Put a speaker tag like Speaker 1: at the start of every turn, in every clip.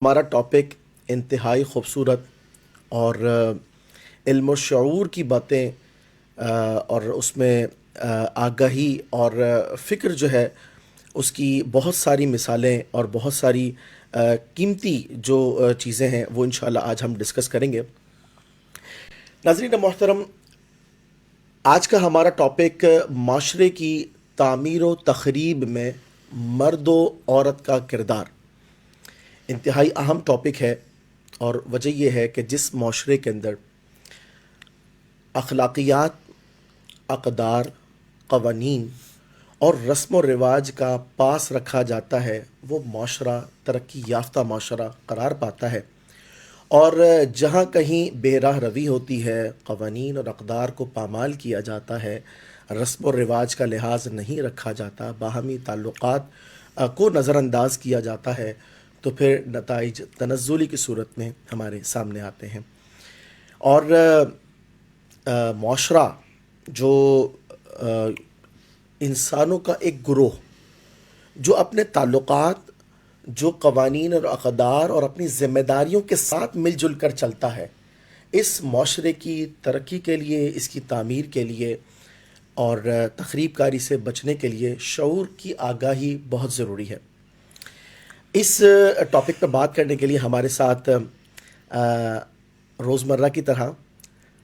Speaker 1: ہمارا ٹاپک انتہائی خوبصورت اور علم و شعور کی باتیں اور اس میں آگاہی اور فکر جو ہے اس کی بہت ساری مثالیں اور بہت ساری قیمتی جو چیزیں ہیں وہ انشاءاللہ آج ہم ڈسکس کریں گے۔ ناظرین محترم، آج کا ہمارا ٹاپک معاشرے کی تعمیر و تخریب میں مرد و عورت کا کردار انتہائی اہم ٹاپک ہے، اور وجہ یہ ہے کہ جس معاشرے کے اندر اخلاقیات، اقدار، قوانین اور رسم و رواج کا پاس رکھا جاتا ہے وہ معاشرہ ترقی یافتہ معاشرہ قرار پاتا ہے، اور جہاں کہیں بے راہ روی ہوتی ہے، قوانین اور اقدار کو پامال کیا جاتا ہے، رسم و رواج کا لحاظ نہیں رکھا جاتا، باہمی تعلقات کو نظر انداز کیا جاتا ہے، تو پھر نتائج تنزلی کی صورت میں ہمارے سامنے آتے ہیں۔ اور معاشرہ جو انسانوں کا ایک گروہ جو اپنے تعلقات، جو قوانین اور اقدار اور اپنی ذمہ داریوں کے ساتھ مل جل کر چلتا ہے، اس معاشرے کی ترقی کے لیے، اس کی تعمیر کے لیے اور تخریب کاری سے بچنے کے لیے شعور کی آگاہی بہت ضروری ہے۔ اس ٹاپک پر بات کرنے کے لیے ہمارے ساتھ روزمرہ کی طرح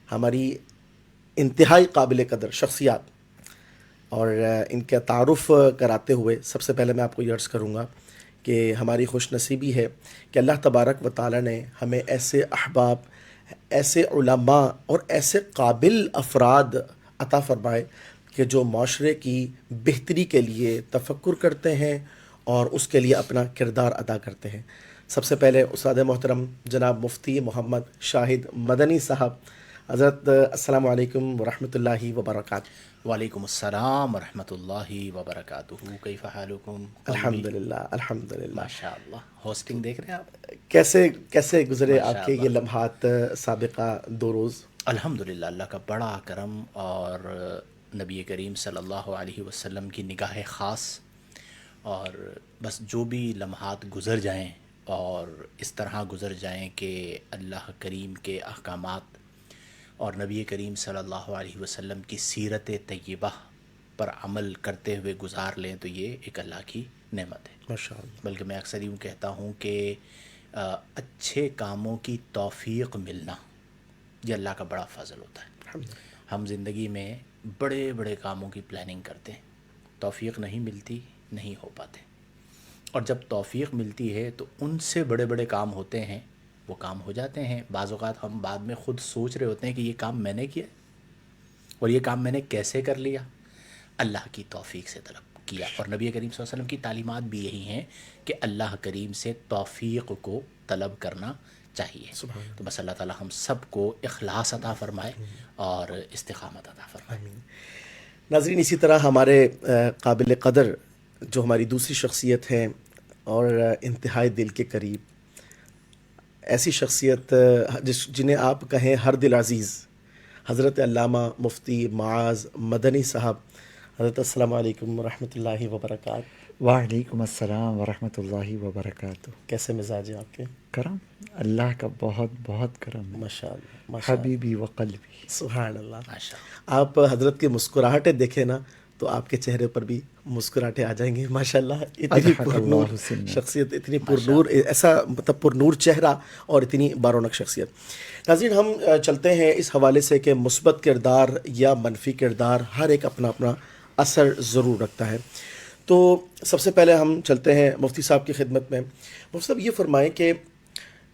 Speaker 1: ہماری انتہائی قابل قدر شخصیات، اور ان کا تعارف کراتے ہوئے سب سے پہلے میں آپ کو یہ عرض کروں گا کہ ہماری خوش نصیبی ہے کہ اللہ تبارک و تعالی نے ہمیں ایسے احباب، ایسے علماء اور ایسے قابل افراد عطا فرمائے کہ جو معاشرے کی بہتری کے لیے تفکر کرتے ہیں اور اس کے لیے اپنا کردار ادا کرتے ہیں۔ سب سے پہلے استاد محترم جناب مفتی محمد شاہد مدنی صاحب، حضرت السلام علیکم ورحمۃ اللہ وبرکاتہ۔
Speaker 2: وعلیکم السلام ورحمۃ اللہ وبرکاتہ۔ کیف حالکم قلبی؟
Speaker 1: الحمدللہ الحمدللہ۔
Speaker 2: ماشاء اللہ، ہوسٹنگ دیکھ رہے ہیں آپ؟
Speaker 1: کیسے گزرے آپ
Speaker 2: ماشاء
Speaker 1: کے یہ
Speaker 2: اللہ،
Speaker 1: لمحات سابقہ 2 روز؟
Speaker 2: الحمدللہ، اللہ کا بڑا کرم اور نبی کریم صلی اللہ علیہ وسلم کی نگاہ خاص، اور بس جو بھی لمحات گزر جائیں اور اس طرح گزر جائیں کہ اللہ کریم کے احکامات اور نبی کریم صلی اللہ علیہ وسلم کی سیرت طیبہ پر عمل کرتے ہوئے گزار لیں تو یہ ایک اللہ کی نعمت ہے۔
Speaker 1: ماشاء اللہ۔
Speaker 2: بلکہ میں اکثر یوں کہتا ہوں کہ اچھے کاموں کی توفیق ملنا یہ اللہ کا بڑا فضل ہوتا ہے۔ ہم زندگی میں بڑے بڑے کاموں کی پلاننگ کرتے ہیں، توفیق نہیں ملتی، نہیں ہو پاتے، اور جب توفیق ملتی ہے تو ان سے بڑے بڑے کام ہوتے ہیں، وہ کام ہو جاتے ہیں۔ بعض اوقات ہم بعد میں خود سوچ رہے ہوتے ہیں کہ یہ کام میں نے کیا اور یہ کام میں نے کیسے کر لیا، اللہ کی توفیق سے طلب کیا۔ اور نبی کریم صلی اللہ علیہ وسلم کی تعلیمات بھی یہی ہیں کہ اللہ کریم سے توفیق کو طلب کرنا چاہیے۔
Speaker 1: سبحان
Speaker 2: تو بس اللہ تعالی ہم سب کو اخلاص عطا فرمائے اور استقامت عطا فرمائے۔
Speaker 1: آمین۔ ناظرین، اسی طرح ہمارے قابل قدر جو ہماری دوسری شخصیت ہیں اور انتہائی دل کے قریب، ایسی شخصیت جنہیں آپ کہیں ہر دل عزیز، حضرت علامہ مفتی معاذ مدنی صاحب، حضرت السلام علیکم ورحمۃ اللہ وبرکاتہ۔
Speaker 3: وعلیکم السلام ورحمۃ اللہ وبرکاتہ۔
Speaker 1: کیسے مزاج ہیں آپ کے؟
Speaker 3: کرم، اللہ کا بہت بہت کرم ہے،
Speaker 1: ماشاء اللہ ماشاء اللہ،
Speaker 3: حبیبی و قلبی۔
Speaker 1: سبحان اللہ۔
Speaker 2: ماشاء اللہ۔
Speaker 1: آپ حضرت کی مسکراہٹیں دیکھیں نا تو آپ کے چہرے پر بھی مسکراہٹیں آ جائیں گی، ماشاء اللہ۔ اتنی
Speaker 3: الحق
Speaker 1: پرنور
Speaker 3: اللہ سنت۔
Speaker 1: شخصیت، اتنی پرنور، ایسا مطلب پرنور چہرہ اور اتنی بارونق شخصیت۔ ناظرین، ہم چلتے ہیں اس حوالے سے کہ مثبت کردار یا منفی کردار ہر ایک اپنا اپنا اثر ضرور رکھتا ہے۔ تو سب سے پہلے ہم چلتے ہیں مفتی صاحب کی خدمت میں۔ مفتی صاحب یہ فرمائیں کہ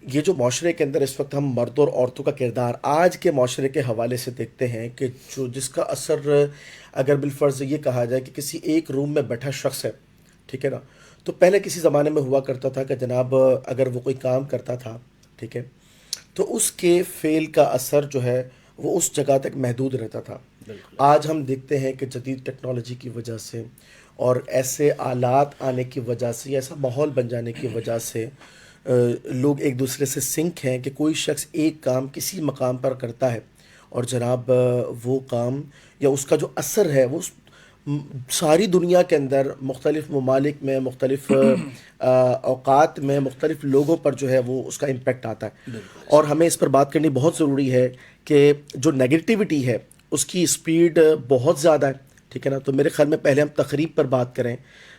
Speaker 1: یہ جو معاشرے کے اندر اس وقت ہم مردوں اور عورتوں کا کردار آج کے معاشرے کے حوالے سے دیکھتے ہیں کہ جس کا اثر اگر بالفرض یہ کہا جائے کہ کسی ایک روم میں بیٹھا شخص ہے، ٹھیک ہے نا، تو پہلے کسی زمانے میں ہوا کرتا تھا کہ جناب اگر وہ کوئی کام کرتا تھا، ٹھیک ہے، تو اس کے فعل کا اثر جو ہے وہ اس جگہ تک محدود رہتا تھا۔ آج ہم دیکھتے ہیں کہ جدید ٹیکنالوجی کی وجہ سے اور ایسے آلات آنے کی وجہ سے یا ایسا ماحول بن جانے کی وجہ سے لوگ ایک دوسرے سے سنک ہیں کہ کوئی شخص ایک کام کسی مقام پر کرتا ہے اور جناب وہ کام یا اس کا جو اثر ہے وہ ساری دنیا کے اندر مختلف ممالک میں مختلف اوقات میں مختلف لوگوں پر جو ہے وہ اس کا امپیکٹ آتا ہے، اور ہمیں اس پر بات کرنی بہت ضروری ہے کہ جو نیگیٹیوٹی ہے اس کی اسپیڈ بہت زیادہ ہے، ٹھیک ہے نا. تو میرے خیال میں پہلے ہم تقریب پر بات کریں.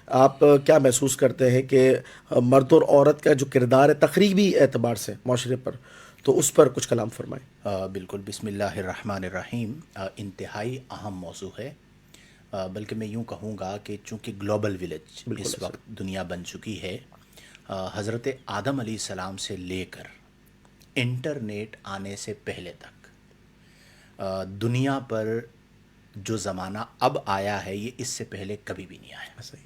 Speaker 1: آپ کیا محسوس کرتے ہیں کہ مرد اور عورت کا جو کردار ہے تقریبی اعتبار سے معاشرے پر، تو اس پر کچھ کلام فرمائیں.
Speaker 2: بالکل، بسم اللہ الرحمن الرحیم. انتہائی اہم موضوع ہے. بلکہ میں یوں کہوں گا کہ چونکہ گلوبل ولیج اس وقت دنیا بن چکی ہے، حضرت آدم علیہ السلام سے لے کر انٹرنیٹ آنے سے پہلے تک دنیا پر جو زمانہ اب آیا ہے یہ اس سے پہلے کبھی بھی نہیں آیا.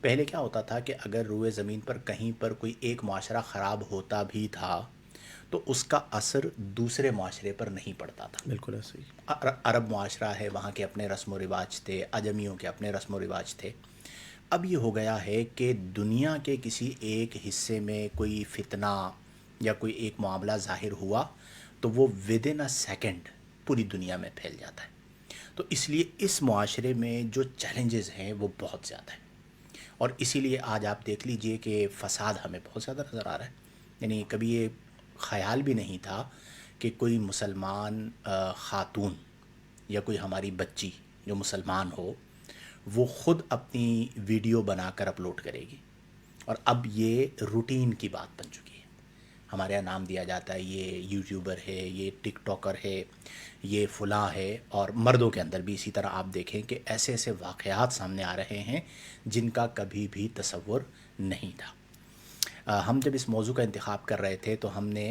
Speaker 2: پہلے کیا ہوتا تھا کہ اگر روئے زمین پر کہیں پر کوئی ایک معاشرہ خراب ہوتا بھی تھا تو اس کا اثر دوسرے معاشرے پر نہیں پڑتا تھا.
Speaker 1: بالکل ایسے ہی.
Speaker 2: عرب معاشرہ ہے، وہاں کے اپنے رسم و رواج تھے، عجمیوں کے اپنے رسم و رواج تھے. اب یہ ہو گیا ہے کہ دنیا کے کسی ایک حصے میں کوئی فتنہ یا کوئی ایک معاملہ ظاہر ہوا تو وہ ود ان اے سیکنڈ پوری دنیا میں پھیل جاتا ہے. تو اس لیے اس معاشرے میں جو چیلنجز ہیں وہ بہت زیادہ ہیں، اور اسی لیے آج آپ دیکھ لیجئے کہ فساد ہمیں بہت زیادہ نظر آ رہا ہے. یعنی کبھی یہ خیال بھی نہیں تھا کہ کوئی مسلمان خاتون یا کوئی ہماری بچی جو مسلمان ہو وہ خود اپنی ویڈیو بنا کر اپلوڈ کرے گی، اور اب یہ روٹین کی بات بن چکی ہے. ہمارے یہاں نام دیا جاتا ہے یہ یوٹیوبر ہے، یہ ٹک ٹاکر ہے، یہ فلاں ہے. اور مردوں کے اندر بھی اسی طرح آپ دیکھیں کہ ایسے ایسے واقعات سامنے آ رہے ہیں جن کا کبھی بھی تصور نہیں تھا. ہم جب اس موضوع کا انتخاب کر رہے تھے تو ہم نے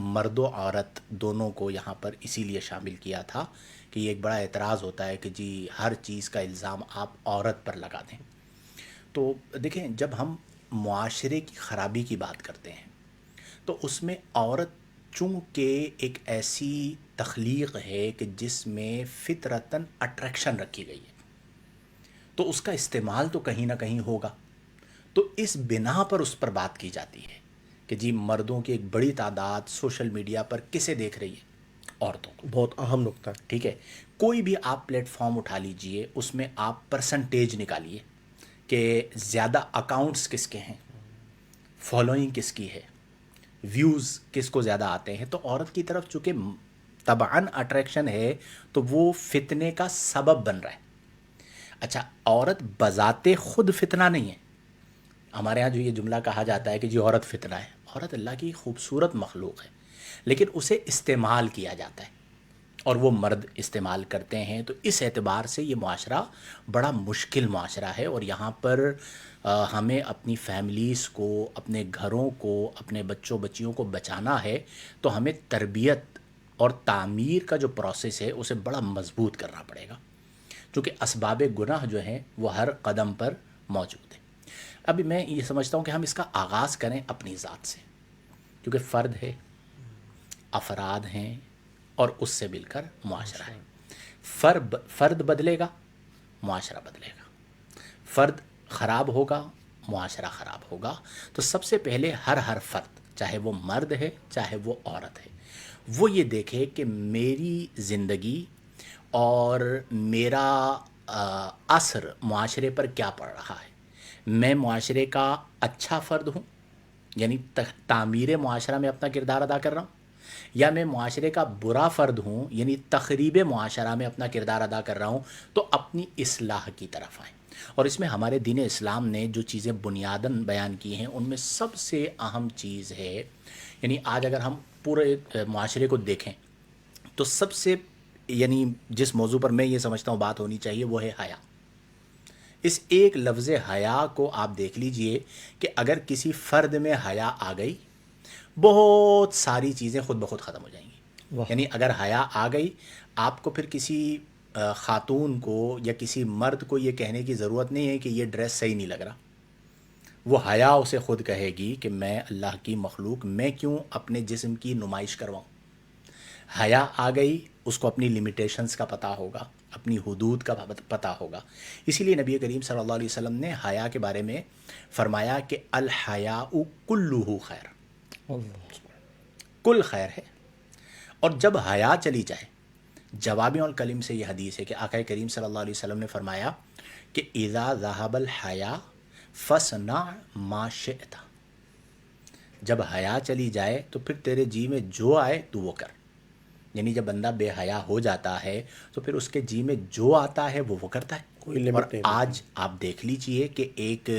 Speaker 2: مرد و عورت دونوں کو یہاں پر اسی لیے شامل کیا تھا کہ یہ ایک بڑا اعتراض ہوتا ہے کہ جی ہر چیز کا الزام آپ عورت پر لگا دیں. تو دیکھیں، جب ہم معاشرے کی خرابی کی بات کرتے ہیں تو اس میں عورت چونکہ ایک ایسی تخلیق ہے کہ جس میں فطرتاً اٹریکشن رکھی گئی ہے، تو اس کا استعمال تو کہیں نہ کہیں ہوگا. تو اس بنا پر اس پر بات کی جاتی ہے کہ جی مردوں کی ایک بڑی تعداد سوشل میڈیا پر کسے دیکھ رہی ہے؟ عورتوں کو.
Speaker 1: بہت اہم نقطہ ہے.
Speaker 2: ٹھیک ہے، کوئی بھی آپ پلیٹ فارم اٹھا لیجئے، اس میں آپ پرسنٹیج نکالیے کہ زیادہ اکاؤنٹس کس کے ہیں، فالوئنگ کس کی ہے، ویوز کس کو زیادہ آتے ہیں. تو عورت کی طرف چونکہ طبعاً اٹریکشن ہے تو وہ فتنے کا سبب بن رہا ہے. اچھا، عورت بذات خود فتنہ نہیں ہے. ہمارے ہاں جو یہ جملہ کہا جاتا ہے کہ جی عورت فتنہ ہے، عورت اللہ کی خوبصورت مخلوق ہے، لیکن اسے استعمال کیا جاتا ہے اور وہ مرد استعمال کرتے ہیں. تو اس اعتبار سے یہ معاشرہ بڑا مشکل معاشرہ ہے، اور یہاں پر ہمیں اپنی فیملیز کو، اپنے گھروں کو، اپنے بچوں بچیوں کو بچانا ہے تو ہمیں تربیت اور تعمیر کا جو پروسیس ہے اسے بڑا مضبوط کرنا پڑے گا، کیونکہ اسباب گناہ جو ہیں وہ ہر قدم پر موجود ہیں. ابھی میں یہ سمجھتا ہوں کہ ہم اس کا آغاز کریں اپنی ذات سے، کیونکہ فرد ہے، افراد ہیں، اور اس سے مل کر معاشرہ ہے. فرد بدلے گا، معاشرہ بدلے گا. فرد خراب ہوگا، معاشرہ خراب ہوگا. تو سب سے پہلے ہر فرد، چاہے وہ مرد ہے چاہے وہ عورت ہے، وہ یہ دیکھے کہ میری زندگی اور میرا اثر معاشرے پر کیا پڑ رہا ہے. میں معاشرے کا اچھا فرد ہوں، یعنی تعمیر معاشرہ میں اپنا کردار ادا کر رہا ہوں، یا میں معاشرے کا برا فرد ہوں، یعنی تخریب معاشرہ میں اپنا کردار ادا کر رہا ہوں. تو اپنی اصلاح کی طرف آئیں. اور اس میں ہمارے دین اسلام نے جو چیزیں بنیاداً بیان کی ہیں ان میں سب سے اہم چیز ہے، یعنی آج اگر ہم پورے معاشرے کو دیکھیں تو سب سے، یعنی جس موضوع پر میں یہ سمجھتا ہوں بات ہونی چاہیے وہ ہے حیا. اس ایک لفظ حیا کو آپ دیکھ لیجئے کہ اگر کسی فرد میں حیا آ گئی، بہت ساری چیزیں خود بخود ختم ہو جائیں گی. یعنی اگر حیا آ گئی، آپ کو پھر کسی خاتون کو یا کسی مرد کو یہ کہنے کی ضرورت نہیں ہے کہ یہ ڈریس صحیح نہیں لگ رہا. وہ حیا اسے خود کہے گی کہ میں اللہ کی مخلوق، میں کیوں اپنے جسم کی نمائش کرواؤں. حیا آ گئی، اس کو اپنی لمیٹیشنز کا پتہ ہوگا، اپنی حدود کا پتہ ہوگا. اسی لیے نبی کریم صلی اللہ علیہ وسلم نے حیا کے بارے میں فرمایا کہ الحیاء کلہ خیر، کل خیر ہے. اور جب حیا چلی جائے جوامع الکلم سے یہ حدیث ہے کہ آقا کریم صلی اللہ علیہ وسلم نے فرمایا کہ اذا ذهب الحیا فاصنع ما شئت، جب حیا چلی جائے تو پھر تیرے جی میں جو آئے تو وہ کر. یعنی جب بندہ بے حیا ہو جاتا ہے تو پھر اس کے جی میں جو آتا ہے وہ کرتا ہے.
Speaker 1: کوئی لمٹ
Speaker 2: اور
Speaker 1: نہیں.
Speaker 2: آج آپ دیکھ لیجئے کہ ایک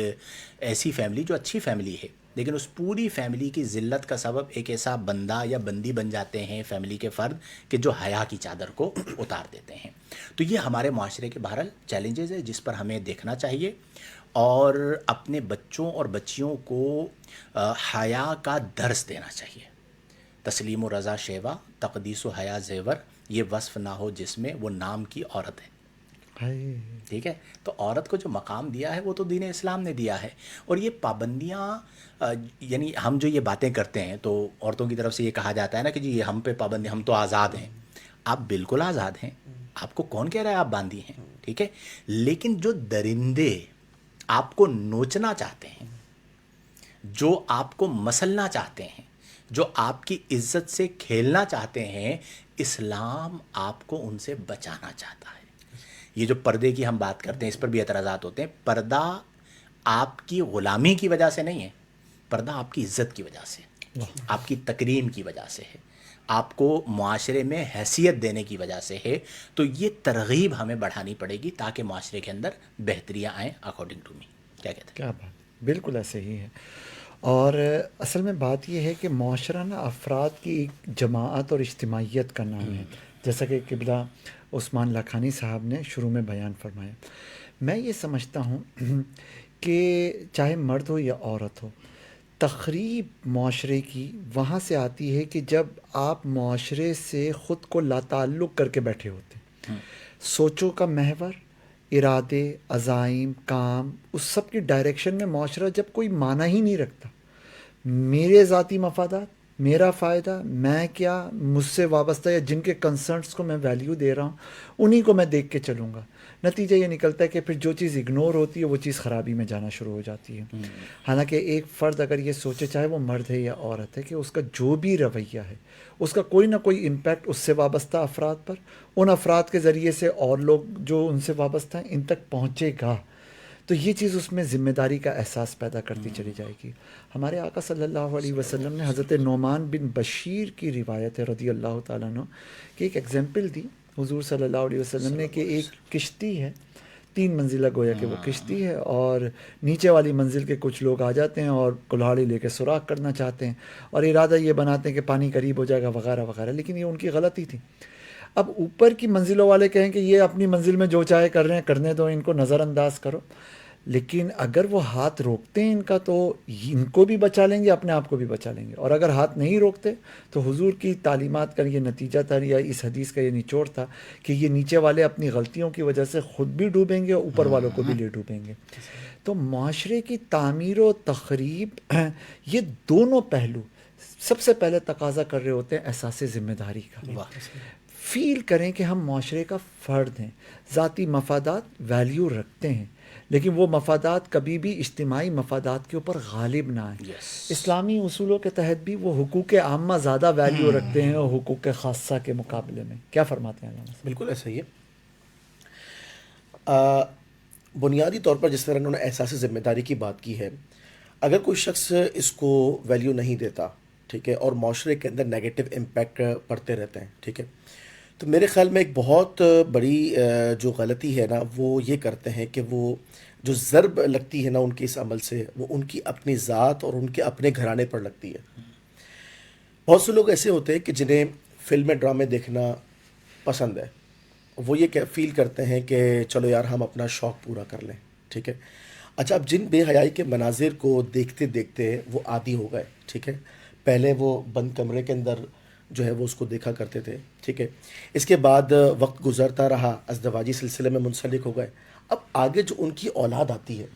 Speaker 2: ایسی فیملی جو اچھی فیملی ہے لیکن اس پوری فیملی کی ذلت کا سبب ایک ایسا بندہ یا بندی بن جاتے ہیں فیملی کے فرد کہ جو حیا کی چادر کو اتار دیتے ہیں. تو یہ ہمارے معاشرے کے بہرحال چیلنجز ہے جس پر ہمیں دیکھنا چاہیے اور اپنے بچوں اور بچیوں کو حیا کا درس دینا چاہیے. تسلیم و رضا شیوا تقدیس و حیا زیور، یہ وصف نہ ہو جس میں وہ نام کی عورت ہے.
Speaker 3: ہائے،
Speaker 2: ٹھیک ہے، تو عورت کو جو مقام دیا ہے وہ تو دین اسلام نے دیا ہے. اور یہ پابندیاں یعنی ہم جو یہ باتیں کرتے ہیں تو عورتوں کی طرف سے یہ کہا جاتا ہے نا کہ جی ہم پہ پابندی، ہم تو آزاد ہیں. آپ بالکل آزاد ہیں، آپ کو کون کہہ رہا ہے آپ باندھی ہیں، ٹھیک ہے. لیکن جو درندے آپ کو نوچنا چاہتے ہیں، جو آپ کو مسلنا چاہتے ہیں، جو آپ کی عزت سے کھیلنا چاہتے ہیں، اسلام آپ کو ان سے بچانا چاہتا ہے. یہ جو پردے کی ہم بات کرتے ہیں اس پر بھی اعتراضات ہوتے ہیں. پردہ آپ کی غلامی کی وجہ سے نہیں ہے، پردہ آپ کی عزت کی وجہ سے، آپ کی تکریم کی وجہ سے ہے، آپ کو معاشرے میں حیثیت دینے کی وجہ سے ہے. تو یہ ترغیب ہمیں بڑھانی پڑے گی تاکہ معاشرے کے اندر بہتریاں آئیں. اکارڈنگ ٹو می کیا کہتے ہیں؟
Speaker 3: کیا بات، بالکل ایسے ہی ہے. اور اصل میں بات یہ ہے کہ معاشرہ نا افراد کی ایک جماعت اور اجتماعیت کا نام ہے، جیسا کہ قبلہ عثمان لکھانی صاحب نے شروع میں بیان فرمایا. میں یہ سمجھتا ہوں کہ چاہے مرد ہو یا عورت ہو، تخریب معاشرے کی وہاں سے آتی ہے کہ جب آپ معاشرے سے خود کو لاتعلق کر کے بیٹھے ہوتے ہیں. سوچوں کا محور، ارادے، عزائم، کام، اس سب کی ڈائریکشن میں معاشرہ جب کوئی معنی ہی نہیں رکھتا. میرے ذاتی مفادات، میرا فائدہ، میں کیا، مجھ سے وابستہ یا جن کے کنسرنس کو میں ویلیو دے رہا ہوں انہی کو میں دیکھ کے چلوں گا. نتیجہ یہ نکلتا ہے کہ پھر جو چیز اگنور ہوتی ہے وہ چیز خرابی میں جانا شروع ہو جاتی ہے. حالانکہ ایک فرد اگر یہ سوچے، چاہے وہ مرد ہے یا عورت ہے، کہ اس کا جو بھی رویہ ہے اس کا کوئی نہ کوئی امپیکٹ اس سے وابستہ افراد پر، ان افراد کے ذریعے سے اور لوگ جو ان سے وابستہ ہیں ان تک پہنچے گا، تو یہ چیز اس میں ذمہ داری کا احساس پیدا کرتی چلی جائے گی. ہمارے آقا صلی اللہ علیہ وسلم نے حضرت نعمان بن بشیر کی روایت ہے رضی اللہ تعالیٰ عنہ کہ ایک ایگزامپل دی حضور صلی اللہ علیہ وسلم نے کہ ایک کشتی ہے، 3 منزلہ گویا کہ وہ کشتی ہے، اور نیچے والی منزل کے کچھ لوگ آ جاتے ہیں اور کلہاڑی لے کے سوراخ کرنا چاہتے ہیں اور ارادہ یہ بناتے ہیں کہ پانی قریب ہو جائے گا وغیرہ وغیرہ، لیکن یہ ان کی غلطی تھی. اب اوپر کی منزلوں والے کہیں کہ یہ اپنی منزل میں جو چاہے کر رہے ہیں کرنے دو، ان کو نظر انداز کرو. لیکن اگر وہ ہاتھ روکتے ہیں ان کا تو ان کو بھی بچا لیں گے، اپنے آپ کو بھی بچا لیں گے. اور اگر ہاتھ نہیں روکتے تو حضور کی تعلیمات کا یہ نتیجہ تھا، یا اس حدیث کا یہ نچوڑ تھا کہ یہ نیچے والے اپنی غلطیوں کی وجہ سے خود بھی ڈوبیں گے اور اوپر والوں کو بھی لے ڈوبیں گے. تو معاشرے کی تعمیر و تخریب، یہ دونوں پہلو سب سے پہلے تقاضا کر رہے ہوتے ہیں احساس ذمہ داری کا. فیل کریں کہ ہم معاشرے کا فرد ہیں. ذاتی مفادات ویلیو رکھتے ہیں لیکن وہ مفادات کبھی بھی اجتماعی مفادات کے اوپر غالب نہ آئیں. اسلامی اصولوں کے تحت بھی وہ حقوق عامہ زیادہ ویلیو رکھتے ہیں اور حقوق خاصہ کے مقابلے میں. کیا فرماتے ہیں علامہ؟
Speaker 1: بالکل ایسا ہی ہے. بنیادی طور پر جس طرح انہوں نے احساس ذمہ داری کی بات کی ہے، اگر کوئی شخص اس کو ویلیو نہیں دیتا، ٹھیک ہے، اور معاشرے کے اندر نیگیٹو امپیکٹ پڑتے رہتے ہیں، ٹھیک ہے، تو میرے خیال میں ایک بہت بڑی جو غلطی ہے نا وہ یہ کرتے ہیں کہ وہ جو ضرب لگتی ہے نا ان کے اس عمل سے، وہ ان کی اپنی ذات اور ان کے اپنے گھرانے پر لگتی ہے. بہت سے لوگ ایسے ہوتے ہیں کہ جنہیں فلمیں ڈرامے دیکھنا پسند ہے، وہ یہ فیل کرتے ہیں کہ چلو یار ہم اپنا شوق پورا کر لیں، ٹھیک ہے. اچھا، اب جن بے حیائی کے مناظر کو دیکھتے دیکھتے وہ عادی ہو گئے، ٹھیک ہے. پہلے وہ بند کمرے کے اندر جو ہے وہ اس کو دیکھا کرتے تھے، ٹھیک ہے. اس کے بعد وقت گزرتا رہا، ازدواجی سلسلے میں منسلک ہو گئے. اب آگے جو ان کی اولاد آتی ہے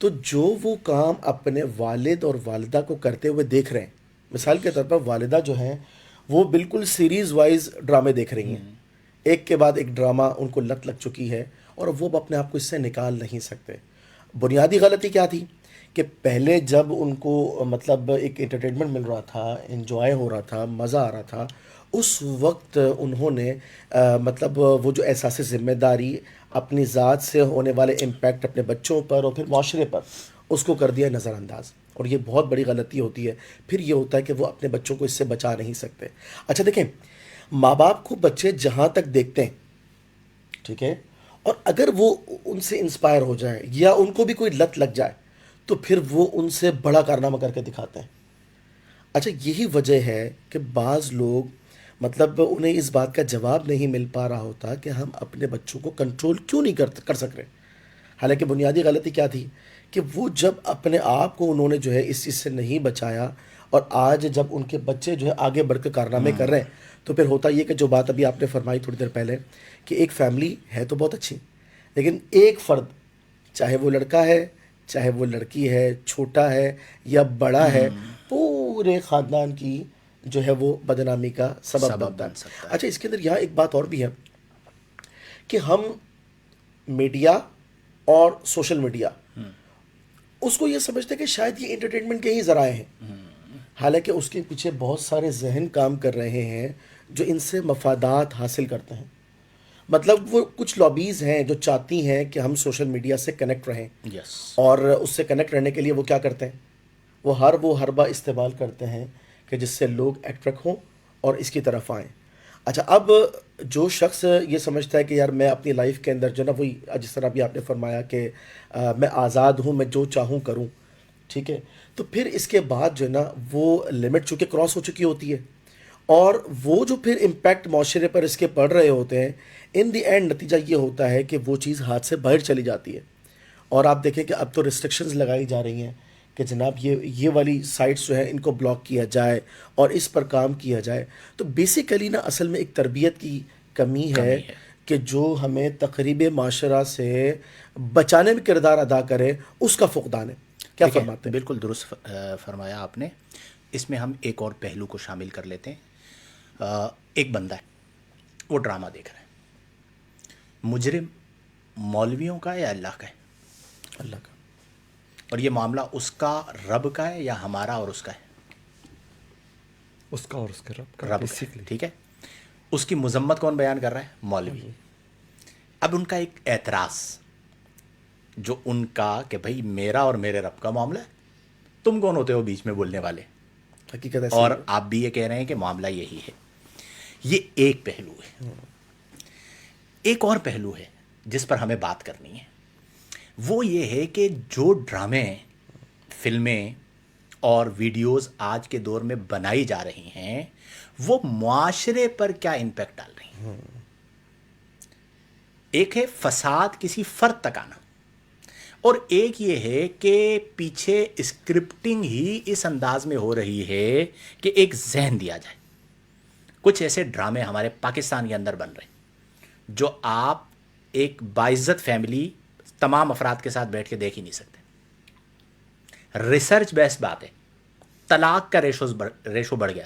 Speaker 1: تو جو وہ کام اپنے والد اور والدہ کو کرتے ہوئے دیکھ رہے ہیں، مثال کے طور پر والدہ جو ہیں وہ بالکل سیریز وائز ڈرامے دیکھ رہی ہیں، ایک کے بعد ایک ڈرامہ ان کو لت لگ چکی ہے اور وہ اپنے آپ کو اس سے نکال نہیں سکتے. بنیادی غلطی کیا تھی کہ پہلے جب ان کو مطلب ایک انٹرٹینمنٹ مل رہا تھا، انجوائے ہو رہا تھا، مزہ آ رہا تھا، اس وقت انہوں نے مطلب وہ جو احساس ذمہ داری، اپنی ذات سے ہونے والے امپیکٹ اپنے بچوں پر اور پھر معاشرے پر، اس کو کر دیا نظر انداز. اور یہ بہت بڑی غلطی ہوتی ہے. پھر یہ ہوتا ہے کہ وہ اپنے بچوں کو اس سے بچا نہیں سکتے. اچھا دیکھیں، ماں باپ کو بچے جہاں تک دیکھتے ہیں، ٹھیک ہے، اور اگر وہ ان سے انسپائر ہو جائیں یا ان کو بھی کوئی لت لگ جائے تو پھر وہ ان سے بڑا کارنامہ کر کے دکھاتے ہیں. اچھا یہی وجہ ہے کہ بعض لوگ مطلب انہیں اس بات کا جواب نہیں مل پا رہا ہوتا کہ ہم اپنے بچوں کو کنٹرول کیوں نہیں کر سک رہے. حالانکہ بنیادی غلطی کیا تھی کہ وہ جب اپنے آپ کو انہوں نے جو ہے اس چیز سے نہیں بچایا، اور آج جب ان کے بچے جو ہے آگے بڑھ کے کارنامے کر رہے ہیں تو پھر ہوتا یہ کہ جو بات ابھی آپ نے فرمائی تھوڑی دیر پہلے کہ ایک فیملی ہے تو بہت اچھی، لیکن ایک فرد، چاہے وہ لڑکا ہے چاہے وہ لڑکی ہے، چھوٹا ہے یا بڑا ہے، پورے خاندان کی جو ہے وہ بدنامی کا سبب بنتا ہے.
Speaker 2: بن سکتا ہے.
Speaker 1: اچھا اس کے اندر یہاں ایک بات اور بھی ہے کہ ہم میڈیا اور سوشل میڈیا اس کو یہ سمجھتے ہیں کہ شاید یہ انٹرٹینمنٹ کے ہی ذرائع ہیں، حالانکہ اس کے پیچھے بہت سارے ذہن کام کر رہے ہیں جو ان سے مفادات حاصل کرتے ہیں. مطلب وہ کچھ لابیز ہیں جو چاہتی ہیں کہ ہم سوشل میڈیا سے کنیکٹ رہیں،
Speaker 2: یس.
Speaker 1: اور اس سے کنیکٹ رہنے کے لیے وہ کیا کرتے ہیں، وہ ہر وہ حربہ استعمال کرتے ہیں کہ جس سے لوگ اٹریکٹ ہوں اور اس کی طرف آئیں. اچھا اب جو شخص یہ سمجھتا ہے کہ یار میں اپنی لائف کے اندر جو ہے نا وہی جس طرح بھی آپ نے فرمایا کہ میں آزاد ہوں، میں جو چاہوں کروں، ٹھیک ہے، تو پھر اس کے بعد جو ہے نا وہ لمٹ چونکہ کراس ہو چکی ہوتی ہے، اور وہ جو پھر امپیکٹ معاشرے پر اس کے پڑ رہے ہوتے ہیں، ان دی اینڈ نتیجہ یہ ہوتا ہے کہ وہ چیز ہاتھ سے باہر چلی جاتی ہے. اور آپ دیکھیں کہ اب تو ریسٹرکشنز لگائی جا رہی ہیں کہ جناب یہ والی سائٹس جو ہیں ان کو بلاک کیا جائے اور اس پر کام کیا جائے. تو بیسیکلی نا اصل میں ایک تربیت کی کمی ہے کہ جو ہمیں تقریب معاشرہ سے بچانے میں کردار ادا کرے، اس کا فقدان ہے. کیا فرماتے ہیں؟
Speaker 2: بالکل درست فرمایا آپ نے. اس میں ہم ایک اور پہلو کو شامل کر لیتے ہیں. ایک بندہ ہے، وہ ڈرامہ دیکھ رہا ہے. مجرم مولویوں کا ہے یا اللہ کا ہے؟
Speaker 1: اللہ کا.
Speaker 2: اور یہ معاملہ اس کا رب کا ہے یا ہمارا اور اس کا ہے؟
Speaker 3: اس کا اور اس کے رب کا.
Speaker 2: رب کا ہے. ٹھیک ہے. اس کی مذمت کون بیان کر رہا ہے؟ مولوی. اب ان کا ایک اعتراض جو ان کا کہ بھائی میرا اور میرے رب کا معاملہ ہے، تم کون ہوتے ہو بیچ میں بولنے والے؟
Speaker 1: حقیقت ایسی
Speaker 2: اور
Speaker 1: ہے.
Speaker 2: آپ بھی یہ کہہ رہے ہیں کہ معاملہ یہی ہے. یہ ایک پہلو ہے. ایک اور پہلو ہے جس پر ہمیں بات کرنی ہے، وہ یہ ہے کہ جو ڈرامے، فلمیں اور ویڈیوز آج کے دور میں بنائی جا رہی ہیں وہ معاشرے پر کیا امپیکٹ ڈال رہی ہیں. ایک ہے فساد کسی فرد تک آنا، اور ایک یہ ہے کہ پیچھے اسکرپٹنگ ہی اس انداز میں ہو رہی ہے کہ ایک ذہن دیا جائے. کچھ ایسے ڈرامے ہمارے پاکستان کے اندر بن رہے ہیں جو آپ ایک باعزت فیملی تمام افراد کے ساتھ بیٹھ کے دیکھ ہی نہیں سکتے. ریسرچ بیس بات ہے، طلاق کا ریشو بڑھ گیا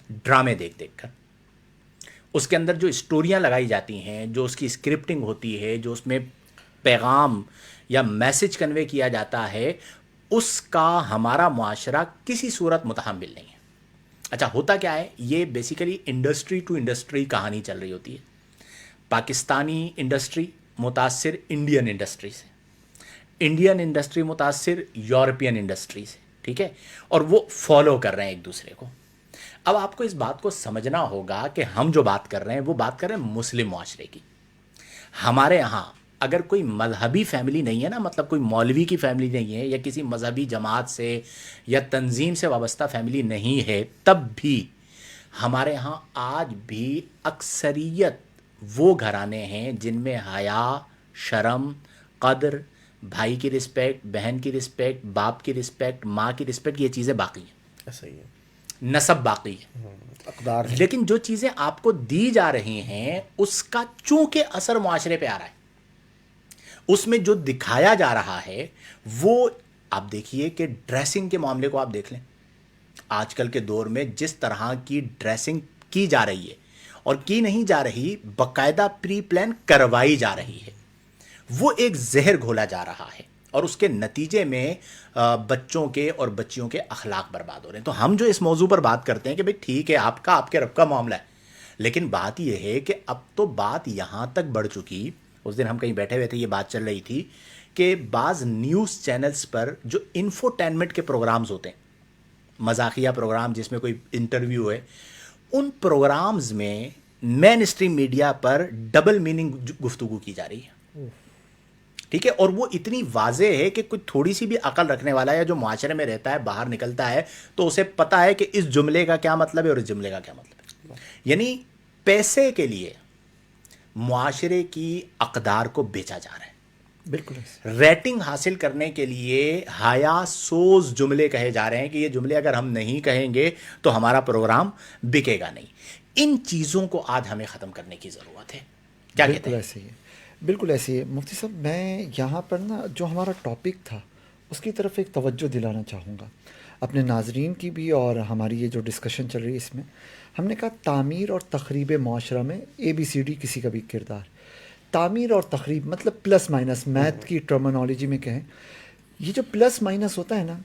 Speaker 2: ڈرامے دیکھ دیکھ کر. اس کے اندر جو اسٹوریاں لگائی جاتی ہیں، جو اس کی اسکرپٹنگ ہوتی ہے، جو اس میں پیغام یا میسج کنوے کیا جاتا ہے، اس کا ہمارا معاشرہ کسی صورت متحمل نہیں ہے. اچھا ہوتا کیا ہے، یہ بیسیکلی انڈسٹری ٹو انڈسٹری کہانی چل رہی ہوتی ہے. پاکستانی انڈسٹری متاثر انڈین انڈسٹری سے، انڈین انڈسٹری متاثر یورپین انڈسٹری سے، ٹھیک ہے، اور وہ فالو کر رہے ہیں ایک دوسرے کو. اب آپ کو اس بات کو سمجھنا ہوگا کہ ہم جو بات کر رہے ہیں وہ بات کر رہے ہیں مسلم معاشرے کی. ہمارے یہاں اگر کوئی مذہبی فیملی نہیں ہے نا، مطلب کوئی مولوی کی فیملی نہیں ہے یا کسی مذہبی جماعت سے یا تنظیم سے وابستہ فیملی نہیں ہے، تب بھی ہمارے یہاں آج بھی اکثریت وہ گھرانے ہیں جن میں حیا، شرم، قدر، بھائی کی رسپیکٹ، بہن کی رسپیکٹ، باپ کی رسپیکٹ، ماں کی رسپیکٹ، یہ چیزیں باقی ہیں.
Speaker 1: ایسا ہی ہے.
Speaker 2: نسب باقی ہے.
Speaker 1: اقدار ہے.
Speaker 2: لیکن جو چیزیں آپ کو دی جا رہی ہیں اس کا چونکہ اثر معاشرے پہ آ رہا ہے، اس میں جو دکھایا جا رہا ہے وہ آپ دیکھیے کہ ڈریسنگ کے معاملے کو آپ دیکھ لیں. آج کل کے دور میں جس طرح کی ڈریسنگ کی جا رہی ہے، اور کی نہیں جا رہی، باقاعدہ پری پلان کروائی جا رہی ہے، وہ ایک زہر گھولا جا رہا ہے. اور اس کے نتیجے میں بچوں کے اور بچیوں کے اخلاق برباد ہو رہے ہیں. تو ہم جو اس موضوع پر بات کرتے ہیں کہ بھئی ٹھیک ہے آپ کے رب کا معاملہ ہے، لیکن بات یہ ہے کہ اب تو بات یہاں تک بڑھ چکی. اس دن ہم کہیں بیٹھے ہوئے تھے، یہ بات چل رہی تھی کہ بعض نیوز چینلز پر جو انفوٹینمنٹ کے پروگرامز ہوتے ہیں، مزاحیہ پروگرام جس میں کوئی انٹرویو ہے، ان پروگرامز میں مین اسٹریم میڈیا پر ڈبل میننگ گفتگو کی جا رہی ہے. ٹھیک ہے، اور وہ اتنی واضح ہے کہ کوئی تھوڑی سی بھی عقل رکھنے والا یا جو معاشرے میں رہتا ہے باہر نکلتا ہے تو اسے پتہ ہے کہ اس جملے کا کیا مطلب ہے اور اس جملے کا کیا مطلب ہے. یعنی پیسے کے لیے معاشرے کی اقدار کو بیچا جا رہا ہے.
Speaker 3: بالکل ایسے.
Speaker 2: ریٹنگ حاصل کرنے کے لیے حیا سوز جملے کہے جا رہے ہیں کہ یہ جملے اگر ہم نہیں کہیں گے تو ہمارا پروگرام بکے گا نہیں. ان چیزوں کو آج ہمیں ختم کرنے کی ضرورت ہے. کیا کہتے
Speaker 3: بالکل
Speaker 2: ہیں؟
Speaker 3: ایسے ہی ہے، بالکل ایسے ہی ہے. مفتی صاحب میں یہاں پر نا جو ہمارا ٹاپک تھا اس کی طرف ایک توجہ دلانا چاہوں گا اپنے ناظرین کی بھی، اور ہماری یہ جو ڈسکشن چل رہی ہے اس میں ہم نے کہا تعمیر اور تخریب معاشرہ میں ABCD کسی کا بھی کردار. تعمیر اور تخریب مطلب پلس مائنس، میتھ کی ٹرمنالوجی میں کہیں، یہ جو پلس مائنس ہوتا ہے نا،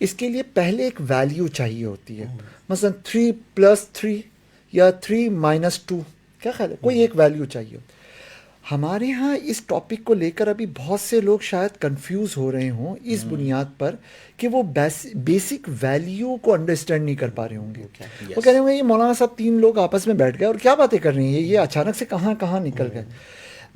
Speaker 3: اس کے لیے پہلے ایک ویلیو چاہیے ہوتی ہے. مثلا 3+3 یا 3-2، کیا خیال ہے، کوئی ایک ویلیو چاہیے ہوتی ہے. ہمارے ہاں اس ٹاپک کو لے کر ابھی بہت سے لوگ شاید کنفیوز ہو رہے ہوں اس بنیاد پر کہ وہ بیسک ویلیو کو انڈرسٹینڈ نہیں کر پا رہے ہوں گے. وہ کہہ رہے ہوں گے یہ مولانا صاحب 3 لوگ آپس میں بیٹھ گئے اور کیا باتیں کر رہے ہیں، یہ اچانک سے کہاں نکل گئے.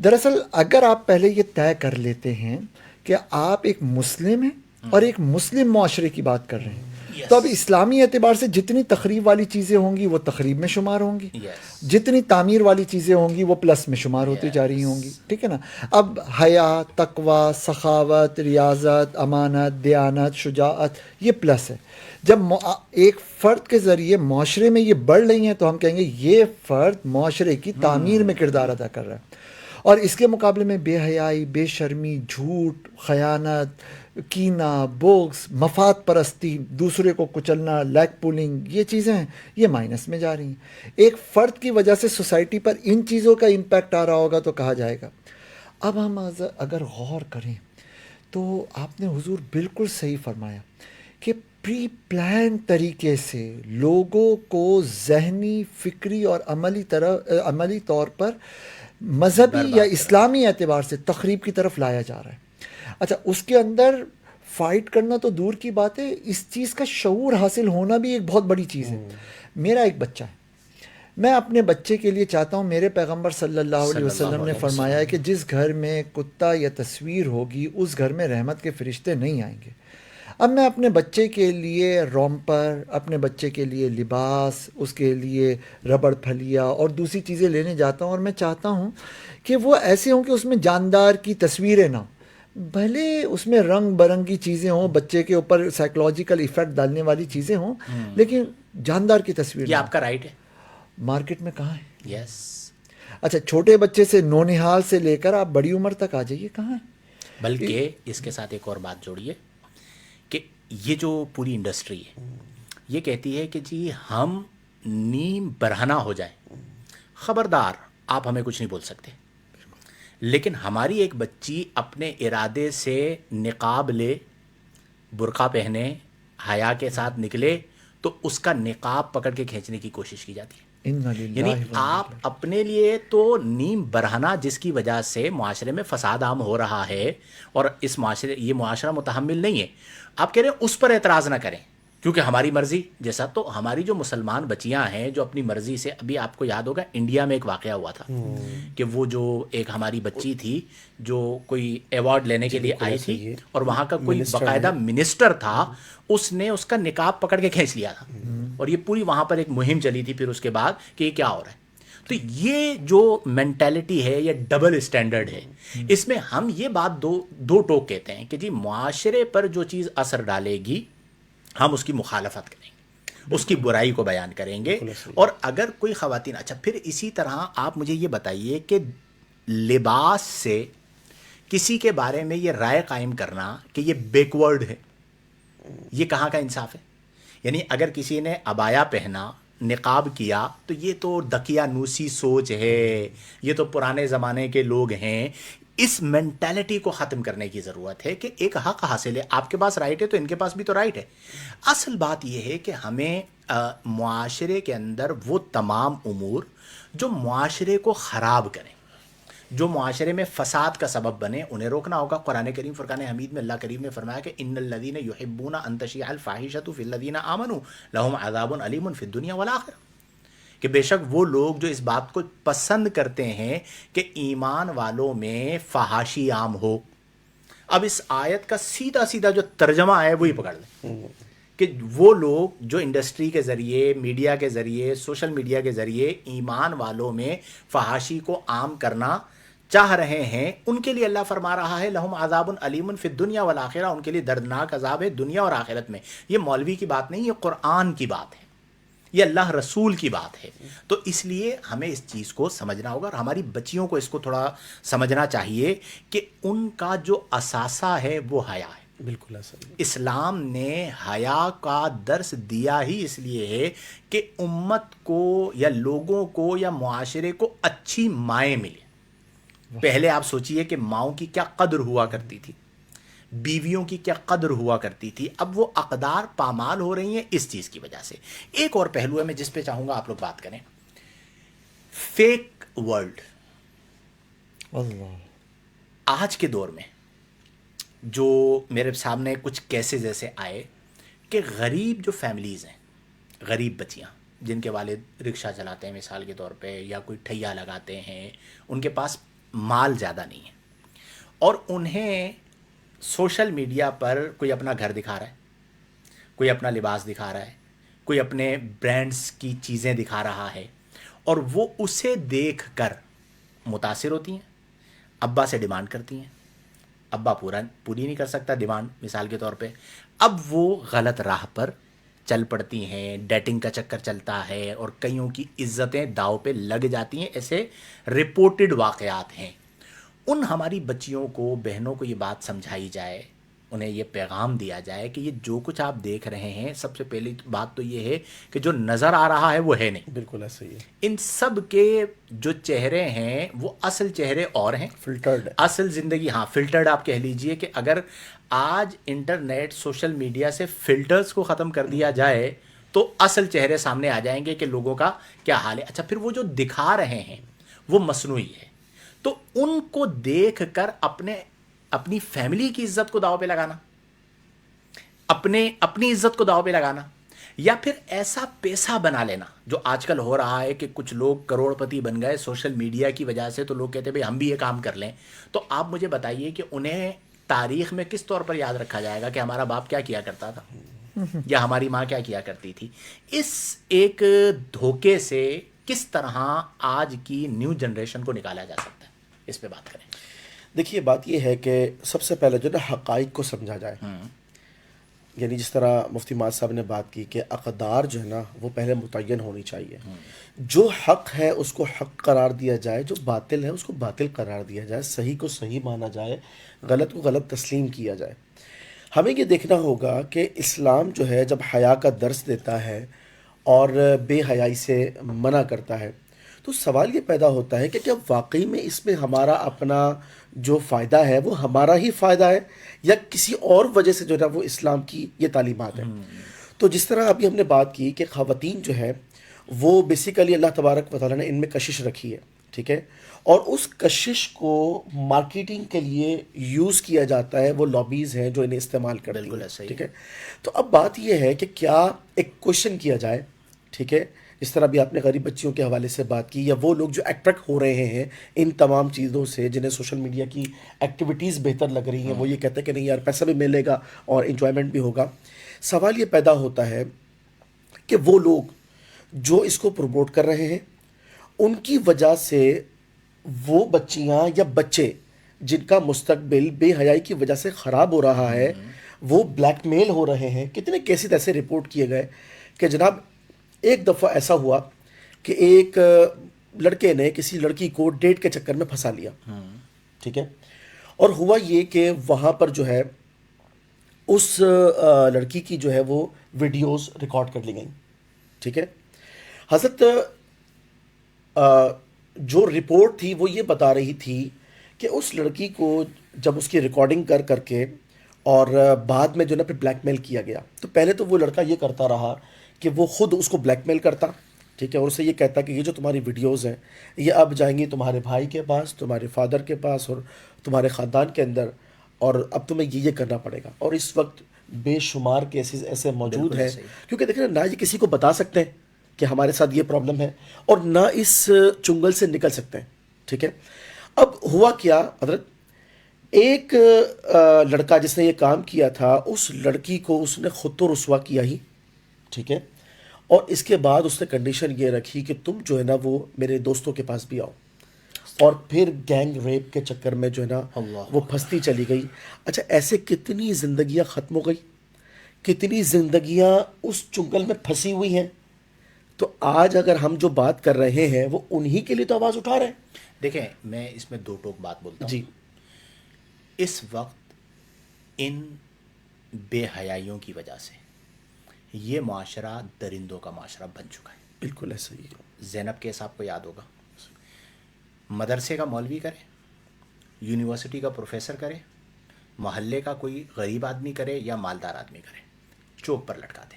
Speaker 3: دراصل اگر آپ پہلے یہ طے کر لیتے ہیں کہ آپ ایک مسلم ہیں اور ایک مسلم معاشرے کی بات کر رہے ہیں، تو اب اسلامی اعتبار سے جتنی تخریب والی چیزیں ہوں گی وہ تخریب میں شمار ہوں گی، جتنی تعمیر والی چیزیں ہوں گی وہ پلس میں شمار ہوتی جا رہی ہوں گی. ٹھیک ہے نا. اب حیا، تقوی، سخاوت، ریاضت، امانت، دیانت، شجاعت یہ پلس ہے. جب ایک فرد کے ذریعے معاشرے میں یہ بڑھ رہی ہیں تو ہم کہیں گے یہ فرد معاشرے کی تعمیر میں کردار ادا کر رہا ہے. اور اس کے مقابلے میں بے حیائی، بے شرمی، جھوٹ، خیانت، کینہ، بغض، مفاد پرستی، دوسرے کو کچلنا، لیگ پولنگ، یہ چیزیں ہیں، یہ مائنس میں جا رہی ہیں. ایک فرد کی وجہ سے سوسائٹی پر ان چیزوں کا امپیکٹ آ رہا ہوگا تو کہا جائے گا. اب ہم اگر غور کریں تو آپ نے حضور بالکل صحیح فرمایا کہ پری پلان طریقے سے لوگوں کو ذہنی، فکری اور عملی طور پر مذہبی یا اسلامی اعتبار سے تخریب کی طرف لایا جا رہا ہے. اچھا، اس کے اندر فائٹ کرنا تو دور کی بات ہے، اس چیز کا شعور حاصل ہونا بھی ایک بہت بڑی چیز ہے. میرا ایک بچہ ہے، میں اپنے بچے کے لیے چاہتا ہوں، میرے پیغمبر صلی اللہ علیہ وسلم نے فرمایا ہے کہ جس گھر میں کتا یا تصویر ہوگی اس گھر میں رحمت کے فرشتے نہیں آئیں گے. اب میں اپنے بچے کے لیے رومپر، اپنے بچے کے لیے لباس، اس کے لیے ربڑ پھلیا اور دوسری چیزیں لینے جاتا ہوں، اور میں چاہتا ہوں کہ وہ ایسے ہوں کہ اس میں جاندار کی تصویریں نہ ہوں. بھلے اس میں رنگ برنگی چیزیں ہوں، بچے کے اوپر سائیکولوجیکل ایفیکٹ ڈالنے والی چیزیں ہوں، لیکن جاندار کی تصویر.
Speaker 2: یہ آپ کا رائٹ ہے.
Speaker 3: مارکیٹ میں کہاں ہے؟
Speaker 2: یس.
Speaker 3: اچھا، چھوٹے بچے سے نونہال سے لے کر آپ بڑی عمر تک آ جائیے، کہاں ہے؟
Speaker 2: بلکہ اس کے ساتھ ایک اور بات جوڑیے کہ یہ جو پوری انڈسٹری ہے یہ کہتی ہے کہ جی ہم نیم برہنہ ہو جائیں، خبردار آپ ہمیں کچھ نہیں بول سکتے. لیکن ہماری ایک بچی اپنے ارادے سے نقاب لے، برقع پہنے، حیا کے ساتھ نکلے تو اس کا نقاب پکڑ کے کھینچنے کی کوشش کی جاتی ہے. یعنی آپ اپنے لیے تو نیم برہنہ جس کی وجہ سے معاشرے میں فساد عام ہو رہا ہے اور اس معاشرے یہ معاشرہ متحمل نہیں ہے، آپ کہہ رہے ہیں اس پر اعتراض نہ کریں کیونکہ ہماری مرضی جیسا. تو ہماری جو مسلمان بچیاں ہیں جو اپنی مرضی سے، ابھی آپ کو یاد ہوگا انڈیا میں ایک واقعہ ہوا تھا کہ وہ جو ایک ہماری بچی تھی جو کوئی ایوارڈ لینے کے لیے آئی تھی اور وہاں کا کوئی باقاعدہ منسٹر تھا، اس نے اس کا نقاب پکڑ کے کھینچ لیا تھا اور یہ پوری وہاں پر ایک مہم چلی تھی پھر اس کے بعد کہ یہ کیا ہو رہا ہے. تو یہ جو مینٹیلٹی ہے یہ ڈبل اسٹینڈرڈ ہے. اس میں ہم یہ بات دو ٹوک کہتے ہیں کہ جی معاشرے پر جو چیز اثر ڈالے گی ہم اس کی مخالفت کریں گے، اس کی برائی کو بیان کریں گے. اور اگر کوئی خواتین، اچھا پھر اسی طرح آپ مجھے یہ بتائیے کہ لباس سے کسی کے بارے میں یہ رائے قائم کرنا کہ یہ بیکورڈ ہے، یہ کہاں کا انصاف ہے؟ یعنی اگر کسی نے عبایا پہنا، نقاب کیا تو یہ تو دقیانوسی سوچ ہے، یہ تو پرانے زمانے کے لوگ ہیں. اس مینٹالٹی کو ختم کرنے کی ضرورت ہے کہ ایک حق حاصل ہے، آپ کے پاس رائٹ ہے تو ان کے پاس بھی تو رائٹ ہے۔ اصل بات یہ ہے کہ ہمیں معاشرے کے اندر وہ تمام امور جو معاشرے کو خراب کریں، جو معاشرے میں فساد کا سبب بنے، انہیں روکنا ہوگا۔ قرآن کریم فرقان حمید میں اللہ کریم نے فرمایا کہ ان الذین یحبون ان تشیع الفاحشۃ فی الذین آمنوا لہم عذاب علیم فی الدنیا والآخرہ، کہ بے شک وہ لوگ جو اس بات کو پسند کرتے ہیں کہ ایمان والوں میں فحاشی عام ہو۔ اب اس آیت کا سیدھا سیدھا جو ترجمہ ہے وہی پکڑ لیں کہ وہ لوگ جو انڈسٹری کے ذریعے، میڈیا کے ذریعے، سوشل میڈیا کے ذریعے ایمان والوں میں فحاشی کو عام کرنا چاہ رہے ہیں، ان کے لیے اللہ فرما رہا ہے لہم عذاب علیم فی الدنیا والآخرہ، ان کے لیے دردناک عذاب ہے دنیا اور آخرت میں۔ یہ مولوی کی بات نہیں، یہ قرآن کی بات ہے، یہ اللہ رسول کی بات ہے۔ تو اس لیے ہمیں اس چیز کو سمجھنا ہوگا، اور ہماری بچیوں کو اس کو تھوڑا سمجھنا چاہیے کہ ان کا جو اثاثہ ہے وہ حیا ہے۔
Speaker 1: بالکل ایسا ہی۔
Speaker 2: اسلام نے حیا کا درس دیا ہی اس لیے ہے کہ امت کو یا لوگوں کو یا معاشرے کو اچھی مائیں ملے۔ پہلے آپ سوچئے کہ ماؤں کی کیا قدر ہوا کرتی تھی، بیویوں کی کیا قدر ہوا کرتی تھی، اب وہ اقدار پامال ہو رہی ہیں اس چیز کی وجہ سے۔ ایک اور پہلو ہے میں جس پہ چاہوں گا آپ لوگ بات کریں، فیک ورلڈ۔
Speaker 3: اللہ،
Speaker 2: آج کے دور میں جو میرے سامنے کچھ کیسز ایسے آئے کہ غریب جو فیملیز ہیں، غریب بچیاں جن کے والد رکشہ چلاتے ہیں مثال کے طور پہ، یا کوئی ٹھیا لگاتے ہیں، ان کے پاس مال زیادہ نہیں ہے، اور انہیں سوشل میڈیا پر کوئی اپنا گھر دکھا رہا ہے، کوئی اپنا لباس دکھا رہا ہے، کوئی اپنے برانڈز کی چیزیں دکھا رہا ہے، اور وہ اسے دیکھ کر متاثر ہوتی ہیں، ابا سے ڈیمانڈ کرتی ہیں، ابا پوری نہیں کر سکتا ڈیمانڈ مثال کے طور پہ، اب وہ غلط راہ پر چل پڑتی ہیں، ڈیٹنگ کا چکر چلتا ہے، اور کئیوں کی عزتیں داؤ پہ لگ جاتی ہیں۔ ایسے رپورٹڈ واقعات ہیں۔ ان ہماری بچیوں کو، بہنوں کو یہ بات سمجھائی جائے، انہیں یہ پیغام دیا جائے کہ یہ جو کچھ آپ دیکھ رہے ہیں، سب سے پہلی بات تو یہ ہے کہ جو نظر آ رہا ہے وہ ہے نہیں۔
Speaker 1: بالکل ایسا ہی ہے۔
Speaker 2: ان سب کے جو چہرے ہیں وہ اصل چہرے اور ہیں،
Speaker 1: فلٹرڈ ہے۔
Speaker 2: اصل زندگی، ہاں فلٹرڈ آپ کہہ لیجئے کہ اگر آج انٹرنیٹ سوشل میڈیا سے فلٹرز کو ختم کر دیا جائے تو اصل چہرے سامنے آ جائیں گے کہ لوگوں کا کیا حال ہے۔ اچھا، پھر وہ جو دکھا رہے ہیں وہ مصنوعی ہے، تو ان کو دیکھ کر اپنی فیملی کی عزت کو داؤ پہ لگانا، اپنی عزت کو داؤ پہ لگانا، یا پھر ایسا پیسہ بنا لینا جو آج کل ہو رہا ہے کہ کچھ لوگ کروڑ پتی بن گئے سوشل میڈیا کی وجہ سے، تو لوگ کہتے ہیں بھئی ہم بھی یہ کام کر لیں۔ تو آپ مجھے بتائیے کہ انہیں تاریخ میں کس طور پر یاد رکھا جائے گا کہ ہمارا باپ کیا کیا کرتا تھا یا ہماری ماں کیا کیا کرتی تھی؟ اس ایک دھوکے سے کس طرح آج کی نیو جنریشن کو نکالا جا سکتا ہے، اس پہ بات کریں۔
Speaker 1: دیکھیے بات یہ ہے کہ سب سے پہلے جو نا حقائق کو سمجھا جائے، یعنی جس طرح مفتی ماج صاحب نے بات کی کہ اقدار جو ہے نا وہ پہلے متعین ہونی چاہیے، جو حق ہے اس کو حق قرار دیا جائے، جو باطل ہے اس کو باطل قرار دیا جائے، صحیح کو صحیح مانا جائے، غلط کو غلط تسلیم کیا جائے۔ ہمیں یہ دیکھنا ہوگا کہ اسلام جو ہے جب حیا کا درس دیتا ہے اور بے حیائی سے منع کرتا ہے، تو سوال یہ پیدا ہوتا ہے کہ کیا واقعی میں اس میں ہمارا اپنا جو فائدہ ہے وہ ہمارا ہی فائدہ ہے، یا کسی اور وجہ سے جو ہے نا وہ اسلام کی یہ تعلیمات ہیں۔ تو جس طرح ابھی ہم نے بات کی کہ خواتین جو ہے وہ بیسیکلی اللہ تبارک و تعالیٰ نے ان میں کشش رکھی ہے، ٹھیک ہے، اور اس کشش کو مارکیٹنگ کے لیے یوز کیا جاتا ہے، وہ لابیز ہیں جو انہیں استعمال کرتی ہیں،
Speaker 2: بالکل ایسا ہی۔
Speaker 1: ٹھیک ہے۔ تو اب بات یہ ہے کہ کیا ایک کوشچن کیا جائے، ٹھیک ہے، اس طرح بھی آپ نے غریب بچیوں کے حوالے سے بات کی، یا وہ لوگ جو اٹریکٹ ہو رہے ہیں ان تمام چیزوں سے، جنہیں سوشل میڈیا کی ایکٹیویٹیز بہتر لگ رہی ہیں، وہ یہ کہتے ہیں کہ نہیں یار پیسہ بھی ملے گا اور انجوائمنٹ بھی ہوگا۔ سوال یہ پیدا ہوتا ہے کہ وہ لوگ جو اس کو پروموٹ کر رہے ہیں، ان کی وجہ سے وہ بچیاں یا بچے جن کا مستقبل بے حیائی کی وجہ سے خراب ہو رہا ہے، وہ بلیک میل ہو رہے ہیں۔ کتنے کیسز ایسے رپورٹ کیے گئے کہ جناب ایک دفعہ ایسا ہوا کہ ایک لڑکے نے کسی لڑکی کو ڈیٹ کے چکر میں پھنسا لیا، ٹھیک ہے، اور ہوا یہ کہ وہاں پر جو ہے اس لڑکی کی جو ہے وہ ویڈیوز ریکارڈ کر لی گئیں، ٹھیک ہے۔ حضرت جو رپورٹ تھی وہ یہ بتا رہی تھی کہ اس لڑکی کو جب اس کی ریکارڈنگ کر کے اور بعد میں جو نا پھر بلیک میل کیا گیا، تو پہلے تو وہ لڑکا یہ کرتا رہا کہ وہ خود اس کو بلیک میل کرتا، ٹھیک ہے، اور اسے یہ کہتا کہ یہ جو تمہاری ویڈیوز ہیں یہ اب جائیں گی تمہارے بھائی کے پاس، تمہارے فادر کے پاس اور تمہارے خاندان کے اندر، اور اب تمہیں یہ کرنا پڑے گا. اور اس وقت بے شمار کیسز ایسے موجود ہیں، کیونکہ دیکھیں نہ یہ کسی کو بتا سکتے ہیں کہ ہمارے ساتھ یہ پرابلم ہے، اور نہ اس چنگل سے نکل سکتے ہیں. ٹھیک ہے، اب ہوا کیا حضرت، ایک لڑکا جس نے یہ کام کیا تھا اس لڑکی کو اس نے خود تو رسوا کیا ہی، ٹھیک ہے، اور اس کے بعد اس نے کنڈیشن یہ رکھی کہ تم جو ہے نا وہ میرے دوستوں کے پاس بھی آؤ، اور پھر گینگ ریپ کے چکر میں جو ہے نا وہ پھنستی چلی گئی. اچھا ایسے کتنی زندگیاں ختم ہو گئی، کتنی زندگیاں اس چنگل میں پھنسی ہوئی ہیں. تو آج اگر ہم جو بات کر رہے ہیں وہ انہی کے لیے تو آواز اٹھا رہے ہیں.
Speaker 2: دیکھیں میں اس میں دو ٹوک بات بولتا ہوں.
Speaker 1: جی،
Speaker 2: اس وقت ان بے حیائیوں کی وجہ سے یہ معاشرہ درندوں کا معاشرہ بن چکا ہے.
Speaker 1: بالکل ایسا ہی ہے.
Speaker 2: زینب کیس آپ کو یاد ہوگا، مدرسے کا مولوی کرے، یونیورسٹی کا پروفیسر کرے، محلے کا کوئی غریب آدمی کرے یا مالدار آدمی کرے، چوک پر لٹکا دے.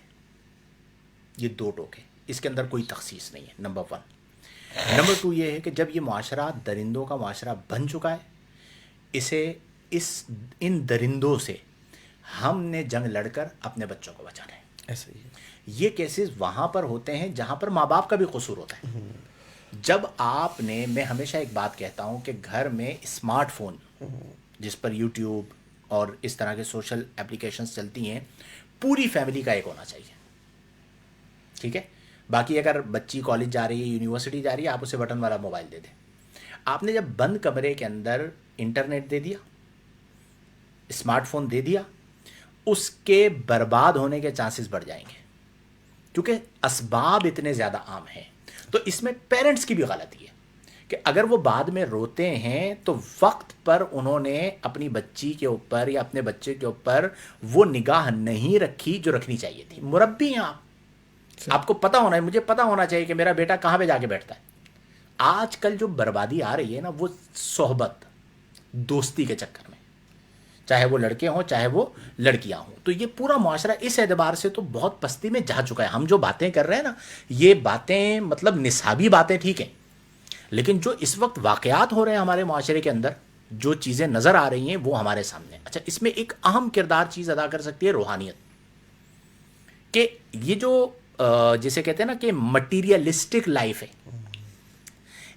Speaker 2: یہ دو ٹوک ہیں، اس کے اندر کوئی تخصیص نہیں ہے. نمبر 1. نمبر 2 یہ ہے کہ جب یہ معاشرہ درندوں کا معاشرہ بن چکا ہے، ان درندوں سے ہم نے جنگ لڑ کر اپنے بچوں کو بچانا ہے.
Speaker 1: ایسا ہی ہے.
Speaker 2: یہ کیسز وہاں پر ہوتے ہیں جہاں پر ماں باپ کا بھی قصور ہوتا ہے. جب آپ نے، میں ہمیشہ ایک بات کہتا ہوں کہ گھر میں اسمارٹ فون جس پر یوٹیوب اور اس طرح کے سوشل اپلیکیشنز چلتی ہیں، پوری فیملی کا ایک ہونا چاہیے. ٹھیک ہے، باقی اگر بچی کالج جا رہی ہے، یونیورسٹی جا رہی ہے، آپ اسے بٹن والا موبائل دے دیں. آپ نے جب بند کمرے کے اندر انٹرنیٹ دے دیا، اسمارٹ فون دے دیا، اس کے برباد ہونے کے چانسز بڑھ جائیں گے، کیونکہ اسباب اتنے زیادہ عام ہیں. تو اس میں پیرنٹس کی بھی غلطی ہے کہ اگر وہ بعد میں روتے ہیں تو وقت پر انہوں نے اپنی بچی کے اوپر یا اپنے بچے کے اوپر وہ نگاہ نہیں رکھی جو رکھنی چاہیے تھی. مربی ہیں آپ کو پتہ ہونا ہے، مجھے پتہ ہونا چاہیے کہ میرا بیٹا کہاں پہ جا کے بیٹھتا ہے. آج کل جو بربادی آ رہی ہے نا، وہ صحبت دوستی کے چکر میں، چاہے وہ لڑکے ہوں چاہے وہ لڑکیاں ہوں. تو یہ پورا معاشرہ اس اعتبار سے تو بہت پستی میں جا چکا ہے. ہم جو باتیں کر رہے ہیں نا، یہ باتیں مطلب نصابی باتیں ٹھیک ہیں، لیکن جو اس وقت واقعات ہو رہے ہیں ہمارے معاشرے کے اندر، جو چیزیں نظر آ رہی ہیں وہ ہمارے سامنے. اچھا اس میں ایک اہم کردار چیز ادا کر سکتی ہے روحانیت، کہ یہ جو جسے کہتے ہیں نا کہ مٹیریلسٹک لائف ہے،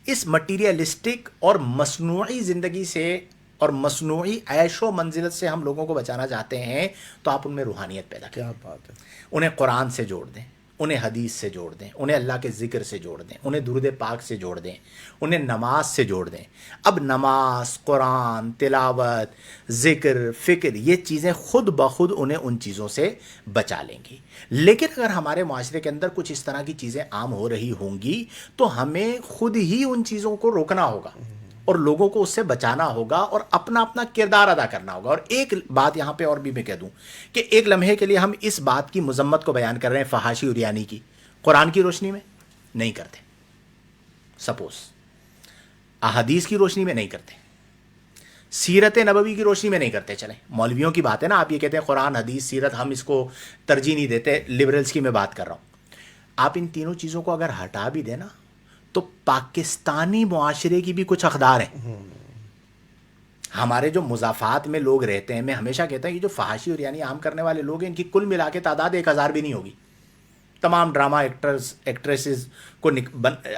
Speaker 2: اس مٹیریلسٹک اور مصنوعی زندگی سے اور مصنوعی عیش و منزلت سے ہم لوگوں کو بچانا چاہتے ہیں، تو آپ ان میں روحانیت پیدا کریں.
Speaker 1: کیا بات ہے.
Speaker 2: انہیں قرآن سے جوڑ دیں، انہیں حدیث سے جوڑ دیں، انہیں اللہ کے ذکر سے جوڑ دیں، انہیں درود پاک سے جوڑ دیں، انہیں نماز سے جوڑ دیں. اب نماز، قرآن، تلاوت، ذکر، فکر، یہ چیزیں خود بخود انہیں ان چیزوں سے بچا لیں گی. لیکن اگر ہمارے معاشرے کے اندر کچھ اس طرح کی چیزیں عام ہو رہی ہوں گی تو ہمیں خود ہی ان چیزوں کو روکنا ہوگا اور لوگوں کو اس سے بچانا ہوگا اور اپنا اپنا کردار ادا کرنا ہوگا. اور ایک بات یہاں پہ اور بھی میں کہہ دوں کہ ایک لمحے کے لیے ہم اس بات کی مذمت کو بیان کر رہے ہیں، فحاشی اور یعنی کی، قرآن کی روشنی میں نہیں کرتے، سپوز احادیث کی روشنی میں نہیں کرتے، سیرت نبوی کی روشنی میں نہیں کرتے. چلیں مولویوں کی بات ہے نا، آپ یہ کہتے ہیں قرآن، حدیث، سیرت، ہم اس کو ترجیح نہیں دیتے، لبرلز کی میں بات کر رہا ہوں. آپ ان تینوں چیزوں کو اگر ہٹا بھی دیں نا تو پاکستانی معاشرے کی بھی کچھ اقدار ہیں. ہمارے جو مضافات میں لوگ رہتے ہیں، میں ہمیشہ کہتا ہوں کہ جو فحاشی اور یعنی عام کرنے والے لوگ ہیں، ان کی کل ملا کے تعداد 1000 بھی نہیں ہوگی. تمام ڈرامہ ایکٹرز ایکٹریسز کو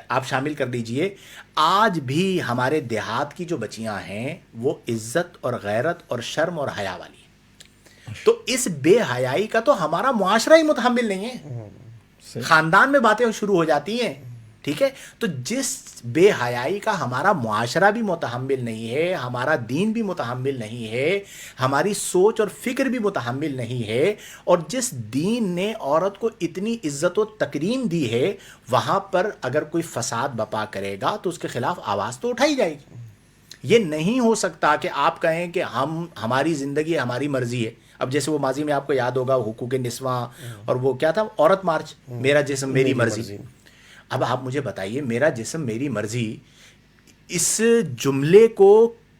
Speaker 2: آپ شامل کر دیجئے. آج بھی ہمارے دیہات کی جو بچیاں ہیں وہ عزت اور غیرت اور شرم اور حیا والی ہیں. تو اس بے حیائی کا تو ہمارا معاشرہ ہی متحمل نہیں ہے، خاندان میں باتیں شروع ہو جاتی ہیں. ٹھیک ہے، تو جس بے حیائی کا ہمارا معاشرہ بھی متحمل نہیں ہے، ہمارا دین بھی متحمل نہیں ہے، ہماری سوچ اور فکر بھی متحمل نہیں ہے، اور جس دین نے عورت کو اتنی عزت و تکریم دی ہے، وہاں پر اگر کوئی فساد بپا کرے گا تو اس کے خلاف آواز تو اٹھائی جائے گی. یہ نہیں ہو سکتا کہ آپ کہیں کہ ہماری زندگی ہماری مرضی ہے. اب جیسے وہ ماضی میں آپ کو یاد ہوگا حقوق نسواں اور وہ کیا تھا، عورت مارچ، میرا جسم میری مرضی. اب آپ مجھے بتائیے، میرا جسم میری مرضی، اس جملے کو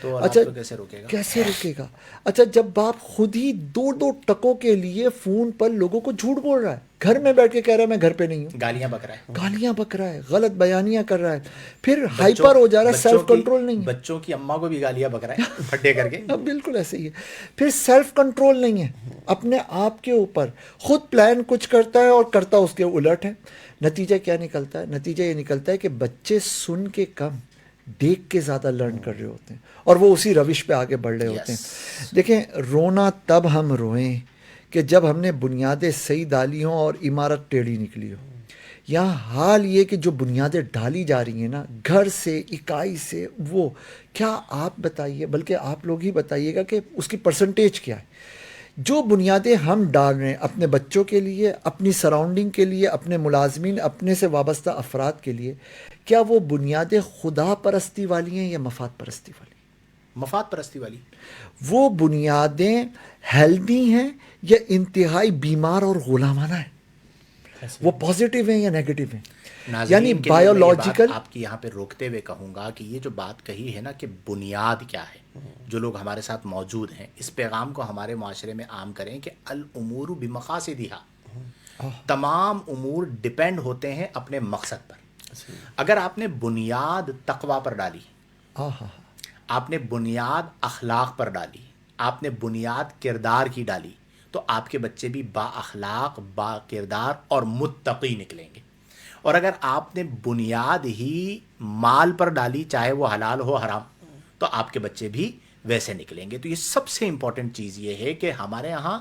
Speaker 2: تو اولاد
Speaker 3: اچھا
Speaker 2: کو کیسے روکے گا؟
Speaker 3: کیسے رکے گا؟ اچھا جب باپ خود ہی 2 ٹکوں کے لیے فون پر لوگوں کو جھوٹ بول رہا ہے، گھر میں بیٹھ کے کہہ رہا ہے میں گھر پہ نہیں ہوں،
Speaker 2: گالیاں بک رہا ہے،
Speaker 3: گالیاں بک رہا ہے، غلط بیانیاں کر رہا ہے، پھر ہائپر ہو جا رہا ہے، سیلف کنٹرول نہیں ہے.
Speaker 2: بچوں کی اماں کو بھی گالیاں بک رہا ہے پھٹے کر کے.
Speaker 3: اب بالکل ایسے ہی ہے. پھر سیلف کنٹرول نہیں ہے اپنے آپ کے اوپر، خود پلان کچھ کرتا ہے اور کرتا اس کے الٹ ہے. نتیجہ کیا نکلتا ہے؟ نتیجہ یہ نکلتا ہے کہ بچے سن کے کم دیکھ کے زیادہ لرن کر رہے ہوتے ہیں اور وہ اسی روش پہ آگے بڑھ رہے ہوتے ہیں. دیکھیں رونا تب ہم روئیں کہ جب ہم نے بنیادیں صحیح ڈالی ہوں اور عمارت ٹیڑھی نکلی ہو. یہاں حال یہ کہ جو بنیادیں ڈالی جا رہی ہیں نا گھر سے، اکائی سے، وہ کیا آپ بتائیے، بلکہ آپ لوگ ہی بتائیے گا کہ اس کی پرسنٹیج کیا ہے. جو بنیادیں ہم ڈال رہے ہیں اپنے بچوں کے لیے، اپنی سراؤنڈنگ کے لیے، اپنے ملازمین، اپنے سے وابستہ افراد کے لیے، کیا وہ بنیادیں خدا پرستی والی ہیں یا مفاد پرستی والی؟
Speaker 2: مفاد پرستی والی.
Speaker 3: وہ بنیادیں ہیلدی ہیں یا انتہائی بیمار اور غلامانہ ہیں؟ وہ پازیٹیو ہیں یا نیگیٹو ہیں؟ یعنی
Speaker 2: ناظرین کے لیے میں یہ بات
Speaker 3: بایولوجیکل.
Speaker 2: آپ کی یہاں پہ روکتے ہوئے کہوں گا کہ یہ جو بات کہی ہے نا کہ بنیاد کیا ہے، جو لوگ ہمارے ساتھ موجود ہیں اس پیغام کو ہمارے معاشرے میں عام کریں کہ الامور بمقاصدها، تمام امور ڈپینڈ ہوتے ہیں اپنے مقصد پر. اگر آپ نے بنیاد تقوی پر ڈالی، آپ نے بنیاد اخلاق پر ڈالی، آپ نے بنیاد کردار کی ڈالی، تو آپ کے بچے بھی با اخلاق، با کردار اور متقی نکلیں گے. اور اگر آپ نے بنیاد ہی مال پر ڈالی، چاہے وہ حلال ہو حرام، تو آپ کے بچے بھی ویسے نکلیں گے. تو یہ سب سے امپورٹنٹ چیز یہ ہے کہ ہمارے ہاں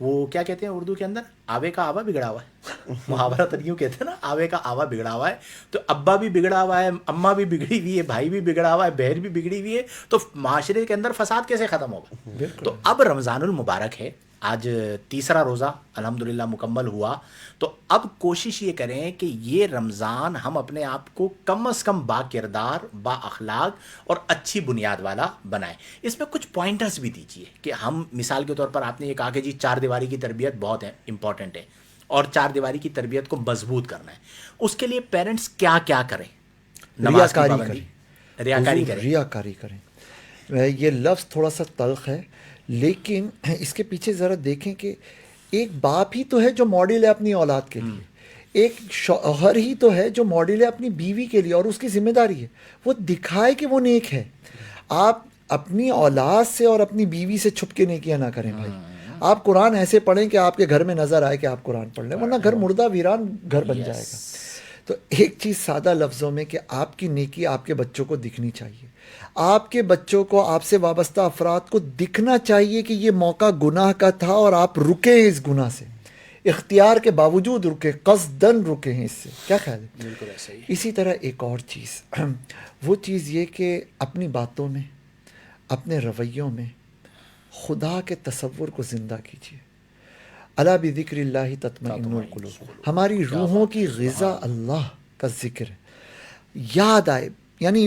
Speaker 2: وہ کیا کہتے ہیں اردو کے اندر، آوے کا آوا بگڑا ہوا ہے. محاورہ تریوں کہتے ہیں نا، آوے کا آوا بگڑا ہوا ہے. تو ابا بھی بگڑا ہوا ہے، اماں بھی بگڑی ہوئی ہے، بھائی بھی بگڑا ہوا ہے، بہن بھی بگڑی ہوئی ہے، تو معاشرے کے اندر فساد کیسے ختم ہوگا؟ تو اب رمضان المبارک ہے، آج تیسرا روزہ الحمدللہ مکمل ہوا. تو اب کوشش یہ کریں کہ یہ رمضان ہم اپنے آپ کو کم از کم با کردار، با اخلاق اور اچھی بنیاد والا بنائیں. اس میں کچھ پوائنٹرز بھی دیجیے کہ ہم مثال کے طور پر آپ نے یہ کہا کہ جی 4 دیواری کی تربیت بہت امپورٹنٹ ہے اور 4 دیواری کی تربیت کو مضبوط کرنا ہے. اس کے لیے پیرنٹس کیا کیا کریں؟ نماز کی پابندی،
Speaker 3: ریاکاری کریں. یہ لفظ تھوڑا سا تلخ ہے لیکن اس کے پیچھے ذرا دیکھیں کہ ایک باپ ہی تو ہے جو ماڈل ہے اپنی اولاد کے لیے، ایک شوہر ہی تو ہے جو ماڈل ہے اپنی بیوی کے لیے، اور اس کی ذمہ داری ہے وہ دکھائے کہ وہ نیک ہے. آپ اپنی اولاد سے اور اپنی بیوی سے چھپ کے نیکیاں نہ کریں بھائی. آپ قرآن ایسے پڑھیں کہ آپ کے گھر میں نظر آئے کہ آپ قرآن پڑھ لیں، ورنہ گھر مردہ ویران گھر بن جائے گا. تو ایک چیز سادہ لفظوں میں کہ آپ کی نیکی آپ کے بچوں کو دکھنی چاہیے. آپ کے بچوں کو، آپ سے وابستہ افراد کو دکھنا چاہیے کہ یہ موقع گناہ کا تھا اور آپ رکے ہیں اس گناہ سے، اختیار کے باوجود رکے، قصدن رکے ہیں اس سے. کیا خیال ہے؟
Speaker 2: بالکل ایسا ہی.
Speaker 3: اسی طرح ایک اور چیز، وہ چیز یہ کہ اپنی باتوں میں، اپنے رویوں میں خدا کے تصور کو زندہ کیجیے. الا بذکر اللہ تطمئن القلوب. ہماری روحوں کی غذا اللہ کا ذکر ہے. یاد آئے، یعنی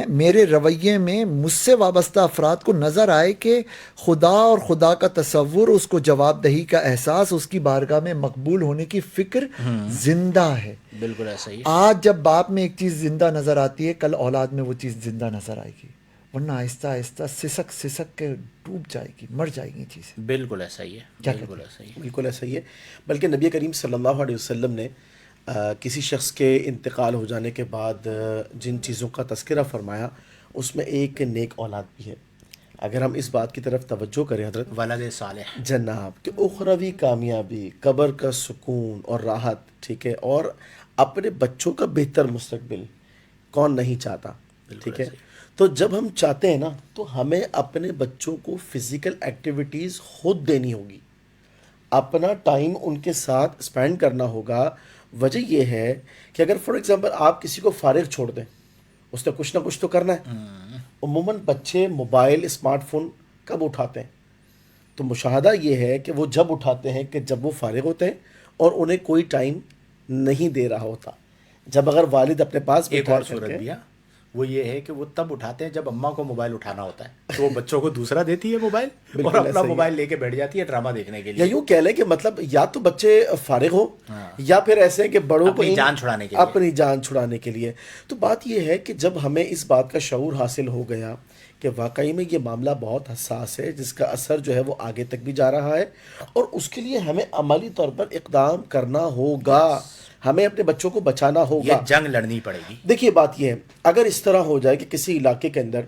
Speaker 3: میرے رویے میں مجھ سے وابستہ افراد کو نظر آئے کہ خدا اور خدا کا تصور، اس کو جواب دہی کا احساس، اس کی بارگاہ میں مقبول ہونے کی فکر زندہ ہے.
Speaker 2: بالکل ایسا ہی.
Speaker 3: آج جب باپ میں ایک چیز زندہ نظر آتی ہے، کل اولاد میں وہ چیز زندہ نظر آئے گی، ورنہ آہستہ آہستہ سسک کے ڈوب جائے گی، مر جائے گی چیزیں.
Speaker 2: بالکل ایسا ہی ہے. بالکل ایسا ہی ہے.
Speaker 1: بالکل ایسا ہی ہے. بلکہ نبی کریم صلی اللہ علیہ وسلم نے کسی شخص کے انتقال ہو جانے کے بعد جن چیزوں کا تذکرہ فرمایا اس میں ایک نیک اولاد بھی ہے. اگر ہم اس بات کی طرف توجہ کریں حضرت،
Speaker 2: ولد صالح،
Speaker 1: جناب، کہ اخروی کامیابی، قبر کا سکون اور راحت، ٹھیک ہے، اور اپنے بچوں کا بہتر مستقبل کون نہیں چاہتا، ٹھیک ہے. تو جب ہم چاہتے ہیں نا تو ہمیں اپنے بچوں کو فزیکل ایکٹیویٹیز خود دینی ہوگی، اپنا ٹائم ان کے ساتھ اسپینڈ کرنا ہوگا. وجہ یہ ہے کہ اگر فار ایگزامپل آپ کسی کو فارغ چھوڑ دیں، اس نے کچھ نہ کچھ تو کرنا ہے. عموماً بچے موبائل، اسمارٹ فون کب اٹھاتے ہیں؟ تو مشاہدہ یہ ہے کہ وہ جب اٹھاتے ہیں کہ جب وہ فارغ ہوتے ہیں اور انہیں کوئی ٹائم نہیں دے رہا ہوتا. جب اگر والد اپنے پاس
Speaker 2: ایک اور صورت بھی ہے، وہ یہ ہے کہ وہ تب اٹھاتے ہیں جب اماں کو موبائل اٹھانا ہوتا ہے، تو وہ بچوں کو دوسرا دیتی ہے موبائل اور
Speaker 1: بالکل
Speaker 2: اپنا
Speaker 1: ایسا ہی ہے۔
Speaker 2: موبائل لے کے بیٹھ جاتی ہے ڈرامہ دیکھنے کے
Speaker 1: یا
Speaker 2: لیے،
Speaker 1: یوں کہہ لیں کہ مطلب یا تو بچے فارغ ہو یا پھر ایسے ہیں کہ بڑوں کو
Speaker 2: اپنی جان چھڑانے کے لیے۔
Speaker 1: اپنی جان چھڑانے کے لیے۔ تو بات یہ ہے کہ جب ہمیں اس بات کا شعور حاصل ہو گیا کہ واقعی میں یہ معاملہ بہت حساس ہے، جس کا اثر جو ہے وہ آگے تک بھی جا رہا ہے، اور اس کے لیے ہمیں عملی طور پر اقدام کرنا ہوگا، ہمیں اپنے بچوں کو بچانا ہوگا۔
Speaker 2: یہ جنگ لڑنی پڑے گی۔
Speaker 1: دیکھیے بات یہ ہے، اگر اس طرح ہو جائے کہ کسی علاقے کے اندر،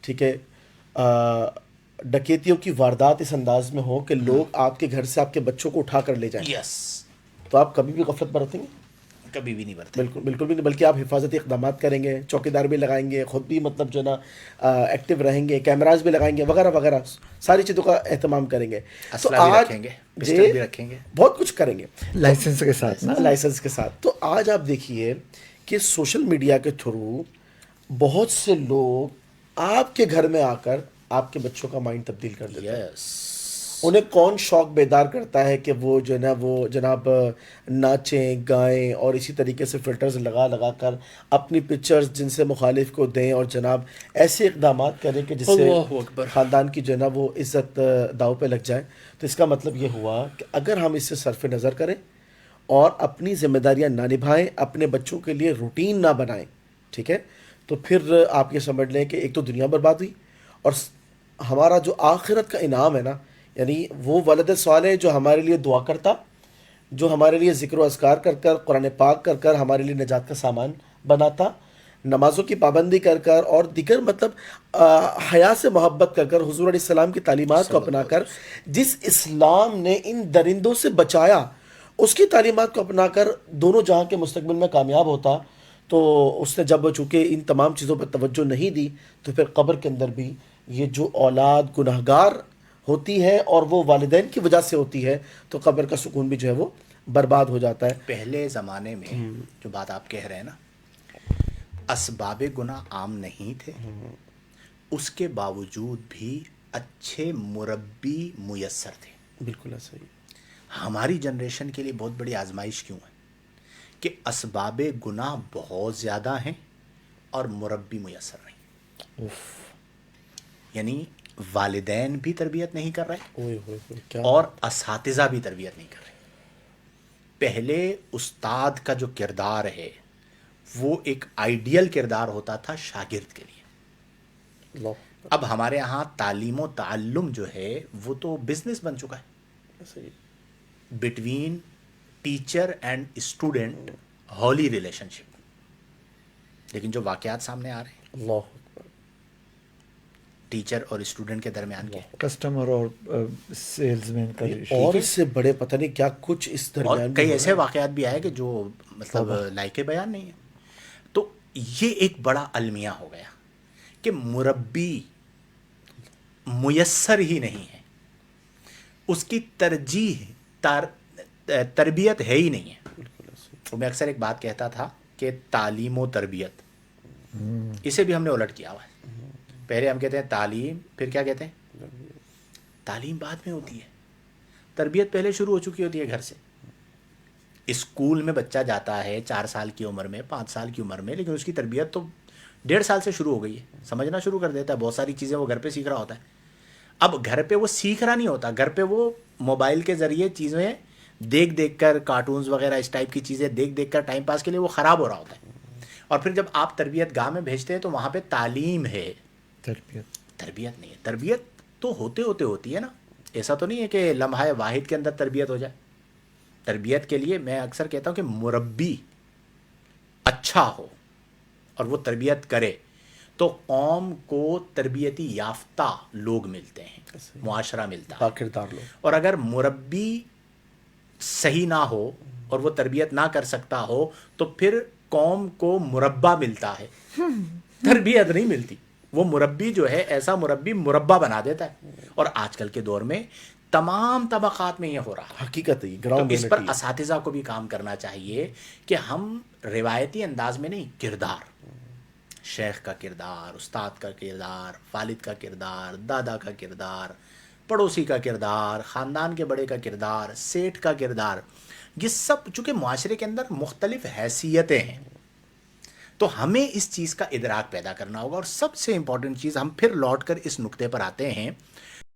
Speaker 1: ٹھیک ہے، ڈکیتیوں کی واردات اس انداز میں ہو کہ لوگ آپ کے گھر سے آپ کے بچوں کو اٹھا کر لے جائیں،
Speaker 2: یس،
Speaker 1: تو آپ کبھی بھی غفلت برتیں گے؟
Speaker 2: کبھی بھی نہیں برتے۔
Speaker 1: بالکل بالکل بھی نہیں، بلکہ آپ حفاظتی اقدامات کریں گے، چوکیدار بھی لگائیں گے، خود بھی مطلب جو ہے نا ایکٹیو رہیں گے، کیمراز بھی لگائیں گے، وغیرہ وغیرہ، ساری چیزوں کا اہتمام کریں گے۔ تو
Speaker 2: اسلحہ بھی
Speaker 1: آج
Speaker 2: رکھیں گے،
Speaker 1: جی
Speaker 2: پسٹل بھی رکھیں گے،
Speaker 1: بہت کچھ کریں گے
Speaker 3: لائسنس کے ساتھ نا۔
Speaker 1: لائسنس کے ساتھ۔ تو آج آپ دیکھیے کہ سوشل میڈیا کے تھرو بہت سے لوگ آپ کے گھر میں آ کر آپ کے بچوں کا مائنڈ تبدیل کر دیتے ہیں۔
Speaker 2: یس،
Speaker 1: انہیں کون شوق بیدار کرتا ہے کہ وہ جو ہے نا وہ جناب ناچیں گائیں اور اسی طریقے سے فلٹرز لگا لگا کر اپنی پکچرز جن سے مخالف کو دیں، اور جناب ایسے اقدامات کریں کہ جس سے
Speaker 2: اللہ اکبر۔
Speaker 1: خاندان کی جو ہے نا وہ عزت داؤ پہ لگ جائے۔ تو اس کا مطلب یہ ہوا کہ اگر ہم اس سے صرف نظر کریں اور اپنی ذمہ داریاں نہ نبھائیں، اپنے بچوں کے لیے روٹین نہ بنائیں، ٹھیک ہے، تو پھر آپ یہ سمجھ لیں کہ ایک تو دنیا برباد ہوئی، اور ہمارا جو آخرت کا انعام ہے نا، یعنی وہ ولد صالح جو ہمارے لیے دعا کرتا، جو ہمارے لیے ذکر و اذکار کر کر، قرآن پاک کر کر ہمارے لیے نجات کا سامان بناتا، نمازوں کی پابندی کر کر اور دیگر مطلب حیا سے محبت کر کر، حضور علیہ السلام کی تعلیمات کو اپنا کر، جس اسلام نے ان درندوں سے بچایا اس کی تعلیمات کو اپنا کر دونوں جہاں کے مستقبل میں کامیاب ہوتا، تو اس نے جب چونکہ ان تمام چیزوں پر توجہ نہیں دی، تو پھر قبر کے اندر بھی یہ جو اولاد گناہگار ہوتی ہے اور وہ والدین کی وجہ سے ہوتی ہے، تو قبر کا سکون بھی جو ہے وہ برباد ہو جاتا ہے۔
Speaker 2: پہلے زمانے میں جو بات آپ کہہ رہے ہیں نا، اسباب گناہ عام نہیں تھے، اس کے باوجود بھی اچھے مربی میسر تھے۔
Speaker 1: بالکل ایسا ہی۔
Speaker 2: ہماری جنریشن کے لیے بہت بڑی آزمائش کیوں ہے کہ اسباب گناہ بہت زیادہ ہیں اور مربی میسر نہیں، یعنی والدین بھی تربیت نہیں کر رہے
Speaker 1: اوئے ہوئے ہوئے، کیا
Speaker 2: اور اساتذہ بھی تربیت نہیں کر رہے۔ پہلے استاد کا جو کردار ہے وہ ایک آئیڈیل کردار ہوتا تھا شاگرد کے لیے۔
Speaker 1: اللہ،
Speaker 2: اب ہمارے ہاں تعلیم و تعلم جو ہے وہ تو بزنس بن چکا ہے،
Speaker 1: ایسا ہی۔
Speaker 2: Between teacher and student, holy relationship, لیکن جو واقعات سامنے آ رہے ہیں
Speaker 1: اللہ اکبر۔
Speaker 2: ٹیچر اور اسٹوڈنٹ کے درمیان کے،
Speaker 3: کسٹمر اور سیلز مین کا
Speaker 1: اور اس سے بڑے پتہ نہیں کیا کچھ اس
Speaker 2: اور
Speaker 1: درمیان
Speaker 2: کئی
Speaker 1: بھی ہو
Speaker 2: ایسے واقعات بھی آئے کہ جو مطلب لائق بیان نہیں ہے۔ تو یہ ایک بڑا المیہ ہو گیا کہ مربی میسر ہی نہیں ہے، اس کی ترجیح تربیت ہے ہی نہیں ہے۔ تو میں اکثر ایک بات کہتا تھا کہ تعلیم و تربیت، اسے بھی ہم نے الٹ کیا ہوا ہے۔ پہلے ہم کہتے ہیں تعلیم، پھر کیا کہتے ہیں؟ تعلیم بعد میں ہوتی ہے، تربیت پہلے شروع ہو چکی ہوتی ہے گھر سے۔ اسکول میں بچہ جاتا ہے 4 سال کی عمر میں، 5 سال کی عمر میں، لیکن اس کی تربیت تو 1.5 سال سے شروع ہو گئی ہے، سمجھنا شروع کر دیتا ہے، بہت ساری چیزیں وہ گھر پہ سیکھ رہا ہوتا ہے۔ اب گھر پہ وہ سیکھ رہا نہیں ہوتا، گھر پہ وہ موبائل کے ذریعے چیزیں دیکھ دیکھ کر، کارٹونز وغیرہ اس ٹائپ کی چیزیں دیکھ دیکھ کر ٹائم پاس کے لیے وہ خراب ہو رہا ہوتا ہے۔ اور پھر جب آپ تربیت گاہ میں بھیجتے ہیں تو وہاں پہ تعلیم ہے، تربیت نہیں ہے۔ تربیت تو ہوتے ہوتے ہوتی ہے نا، ایسا تو نہیں ہے کہ لمحہ واحد کے اندر تربیت ہو جائے۔ تربیت کے لیے میں اکثر کہتا ہوں کہ مربی اچھا ہو اور وہ تربیت کرے تو قوم کو تربیتی یافتہ لوگ ملتے ہیں، معاشرہ ملتا ہے۔
Speaker 1: باکردار لوگ۔
Speaker 2: اور اگر مربی صحیح نہ ہو اور وہ تربیت نہ کر سکتا ہو تو پھر قوم کو مربع ملتا ہے، تربیت نہیں ملتی۔ وہ مربی جو ہے ایسا مربی مربع بنا دیتا ہے، اور آج کل کے دور میں تمام طبقات میں یہ ہو رہا ہے۔
Speaker 1: حقیقت ہے،
Speaker 2: تو
Speaker 1: گراؤنڈ
Speaker 2: اس پر اساتذہ کو بھی کام کرنا چاہیے کہ ہم روایتی انداز میں نہیں، کردار، شیخ کا کردار، استاد کا کردار، والد کا کردار، دادا کا کردار، پڑوسی کا کردار، خاندان کے بڑے کا کردار، سیٹھ کا کردار، یہ سب چونکہ معاشرے کے اندر مختلف حیثیتیں ہیں، تو ہمیں اس چیز کا ادراک پیدا کرنا ہوگا. اور سب سے امپورٹنٹ چیز، ہم پھر لوٹ کر اس نقطے پر آتے ہیں